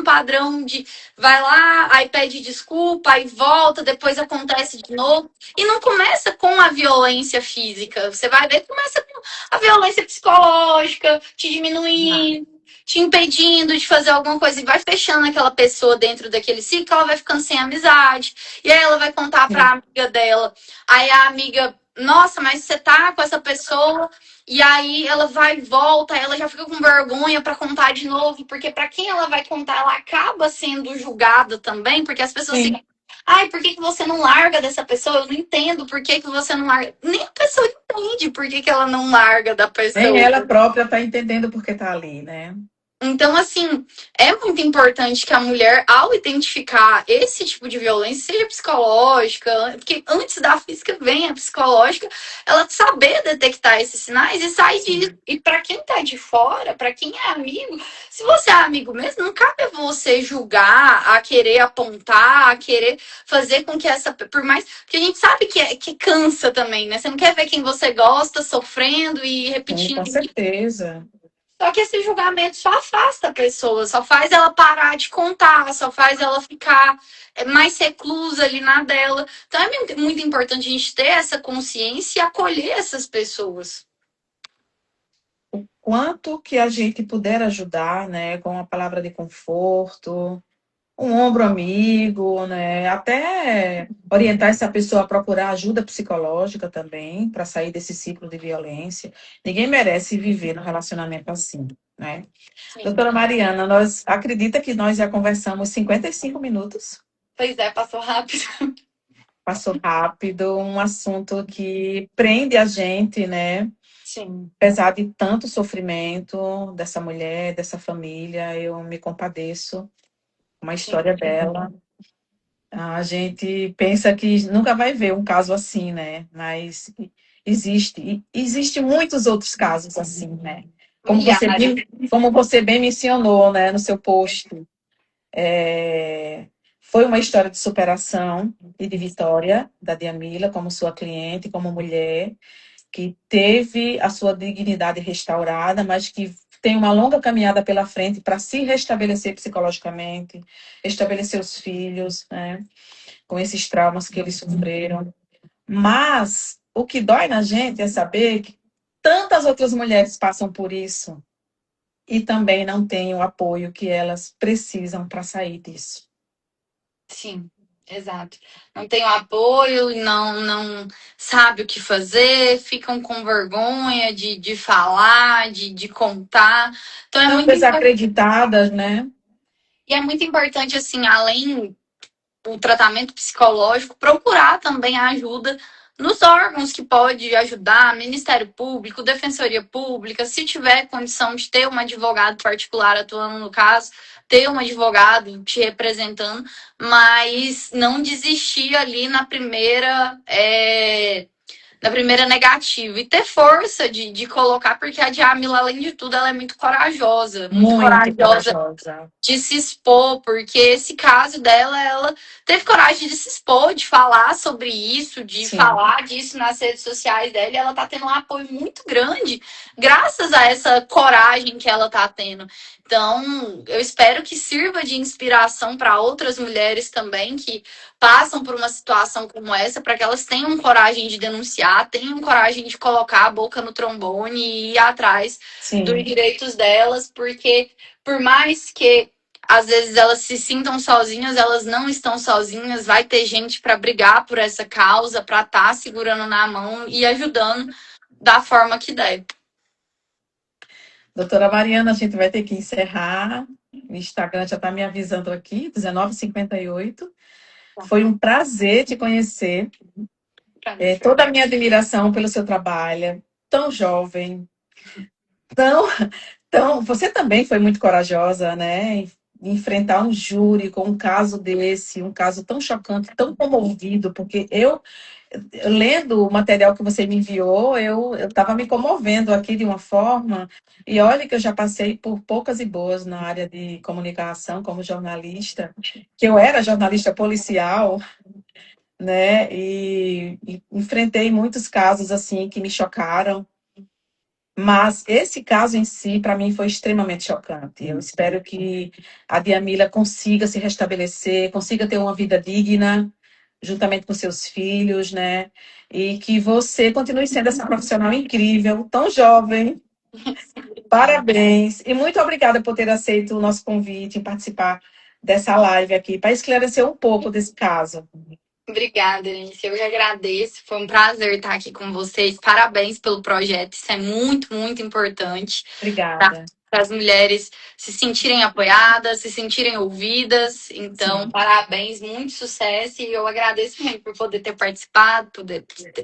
padrão de vai lá, aí pede desculpa, aí volta, depois acontece de novo. E não começa com a violência física. Você vai ver, começa com a violência psicológica, te diminuindo, te impedindo de fazer alguma coisa e vai fechando aquela pessoa dentro daquele ciclo, ela vai ficando sem amizade. E aí ela vai contar pra sim. amiga dela. Aí a amiga, nossa, mas você tá com essa pessoa. E aí ela vai e volta, ela já fica com vergonha pra contar de novo, porque pra quem ela vai contar, ela acaba sendo julgada também, porque as pessoas Sim. ficam, ai, por que você não larga dessa pessoa? Eu não entendo por que você não larga. Nem a pessoa entende por que ela não larga da Nem pessoa. ela própria está entendendo por que está ali, né? Então, assim, é muito importante que a mulher, ao identificar esse tipo de violência, seja psicológica, porque antes da física vem a psicológica, ela saber detectar esses sinais e sair disso. Sim. E para quem tá de fora, para quem é amigo, se você é amigo mesmo, não cabe você julgar, a querer apontar, a querer fazer com que essa. Por mais. Porque a gente sabe que cansa também, né? Você não quer ver quem você gosta sofrendo e Sim, repetindo. com certeza. Só que esse julgamento só afasta a pessoa, só faz ela parar de contar, só faz ela ficar mais reclusa ali na dela. Então é muito importante a gente ter essa consciência e acolher essas pessoas. Quanto que a gente puder ajudar, né, com uma palavra de conforto, um ombro amigo, né, até orientar essa pessoa a procurar ajuda psicológica também, para sair desse ciclo de violência. Ninguém merece viver num relacionamento assim, né? Sim. Doutora Mariana, nós acredita que nós já conversamos 55 minutos? Pois é, passou rápido. Passou rápido, um assunto que prende a gente, né? Sim, Apesar de tanto sofrimento dessa mulher, dessa família, eu me compadeço com a sim. história dela. A gente pensa que nunca vai ver um caso assim, né? Mas existe muitos outros casos assim, né? Milhares. Como você bem mencionou, né, no seu post, é, foi uma história de superação e de vitória da Diamila como sua cliente, como mulher, que teve a sua dignidade restaurada, mas que tem uma longa caminhada pela frente para se restabelecer psicologicamente, estabelecer os filhos, né, com esses traumas que eles sofreram. Mas o que dói na gente é saber que tantas outras mulheres passam por isso e também não têm o apoio que elas precisam para sair disso. Sim, exato. Não tem o apoio, não sabe o que fazer, ficam com vergonha de falar, de contar. Então é Tão muito importante. desacreditadas, né? E é muito importante, assim, além o tratamento psicológico, procurar também a ajuda nos órgãos que pode ajudar, Ministério Público, Defensoria Pública, se tiver condição de ter um advogado particular atuando no caso, ter um advogado te representando, mas não desistir ali na primeira negativa e ter força de colocar, porque a Djamila, além de tudo, ela é muito Muito corajosa corajosa. de se expor, porque esse caso dela, ela teve coragem de se expor, de falar sobre isso, de Sim. falar disso nas redes sociais dela, e ela tá tendo um apoio muito grande, graças a essa coragem que ela tá tendo. Então, eu espero que sirva de inspiração para outras mulheres também que passam por uma situação como essa, para que elas tenham coragem de denunciar, tenham coragem de colocar a boca no trombone e ir atrás dos Sim. direitos delas, porque por mais que às vezes elas se sintam sozinhas, elas não estão sozinhas. Vai ter gente para brigar por essa causa, para estar segurando na mão e ajudando da forma que der. Doutora Mariana, a gente vai ter que encerrar. O Instagram já está me avisando aqui, 19h58. Foi um prazer te conhecer. Pra mim foi. Toda a minha admiração pelo seu trabalho, tão jovem, tão, tão. Você também foi muito corajosa, né? Em enfrentar um júri com um caso desse, um caso tão chocante, tão comovido, porque lendo o material que você me enviou, eu estava me comovendo aqui de uma forma, e olha que eu já passei por poucas e boas na área de comunicação como jornalista, que eu era jornalista policial, né? E enfrentei muitos casos assim que me chocaram. Mas esse caso em si, para mim, foi extremamente chocante. Eu espero que a Diamila consiga se restabelecer, consiga ter uma vida digna, juntamente com seus filhos, né? E que você continue sendo essa profissional incrível, tão jovem. Parabéns. E muito obrigada por ter aceito o nosso convite em participar dessa live aqui, para esclarecer um pouco desse caso. Obrigada, Denise. Eu que agradeço. Foi um prazer estar aqui com vocês. Parabéns pelo projeto. Isso é muito, muito importante para Obrigada. as mulheres se sentirem apoiadas, se sentirem ouvidas. Então, Sim. parabéns, muito sucesso. E eu agradeço muito por poder ter participado,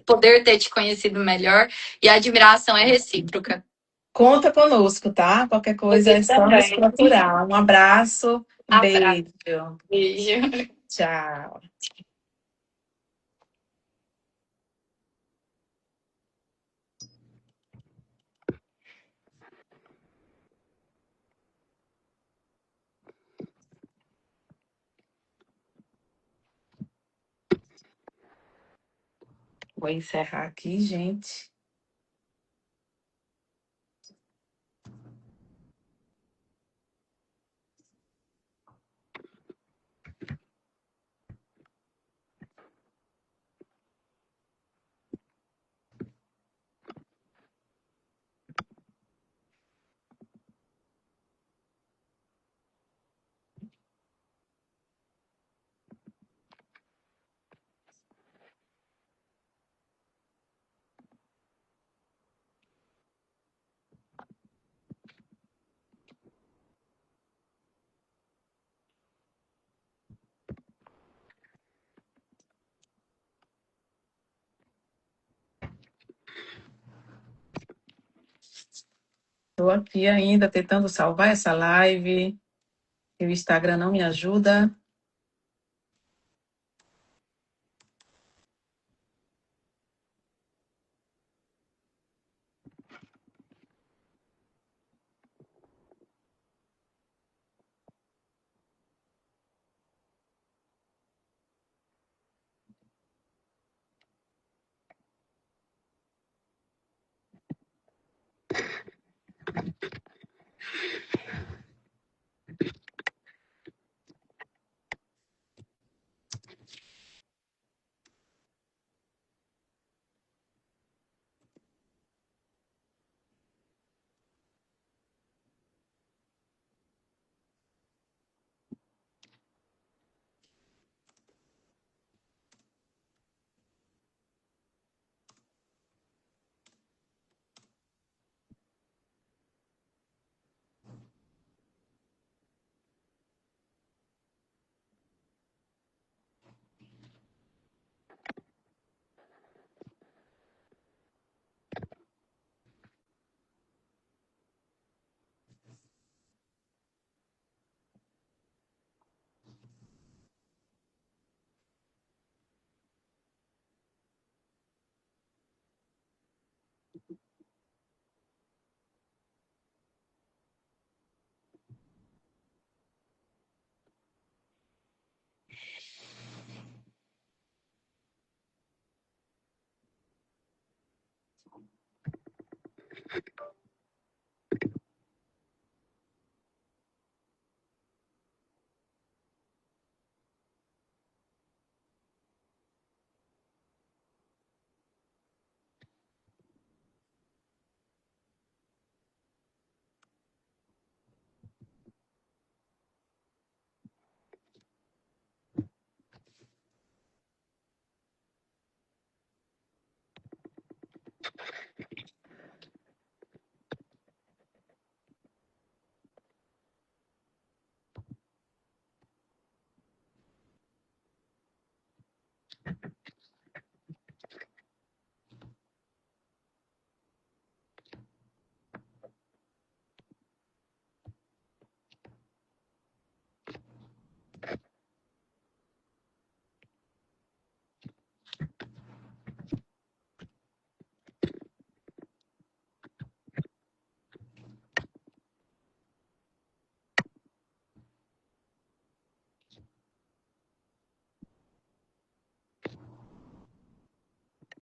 poder ter te conhecido melhor. E a admiração é recíproca. Conta conosco, tá? Qualquer coisa é Você só nos também. procurar. Um abraço, um Abraço. beijo. Beijo. Tchau. Vou encerrar aqui, gente. Estou aqui ainda tentando salvar essa live. E o Instagram não me ajuda.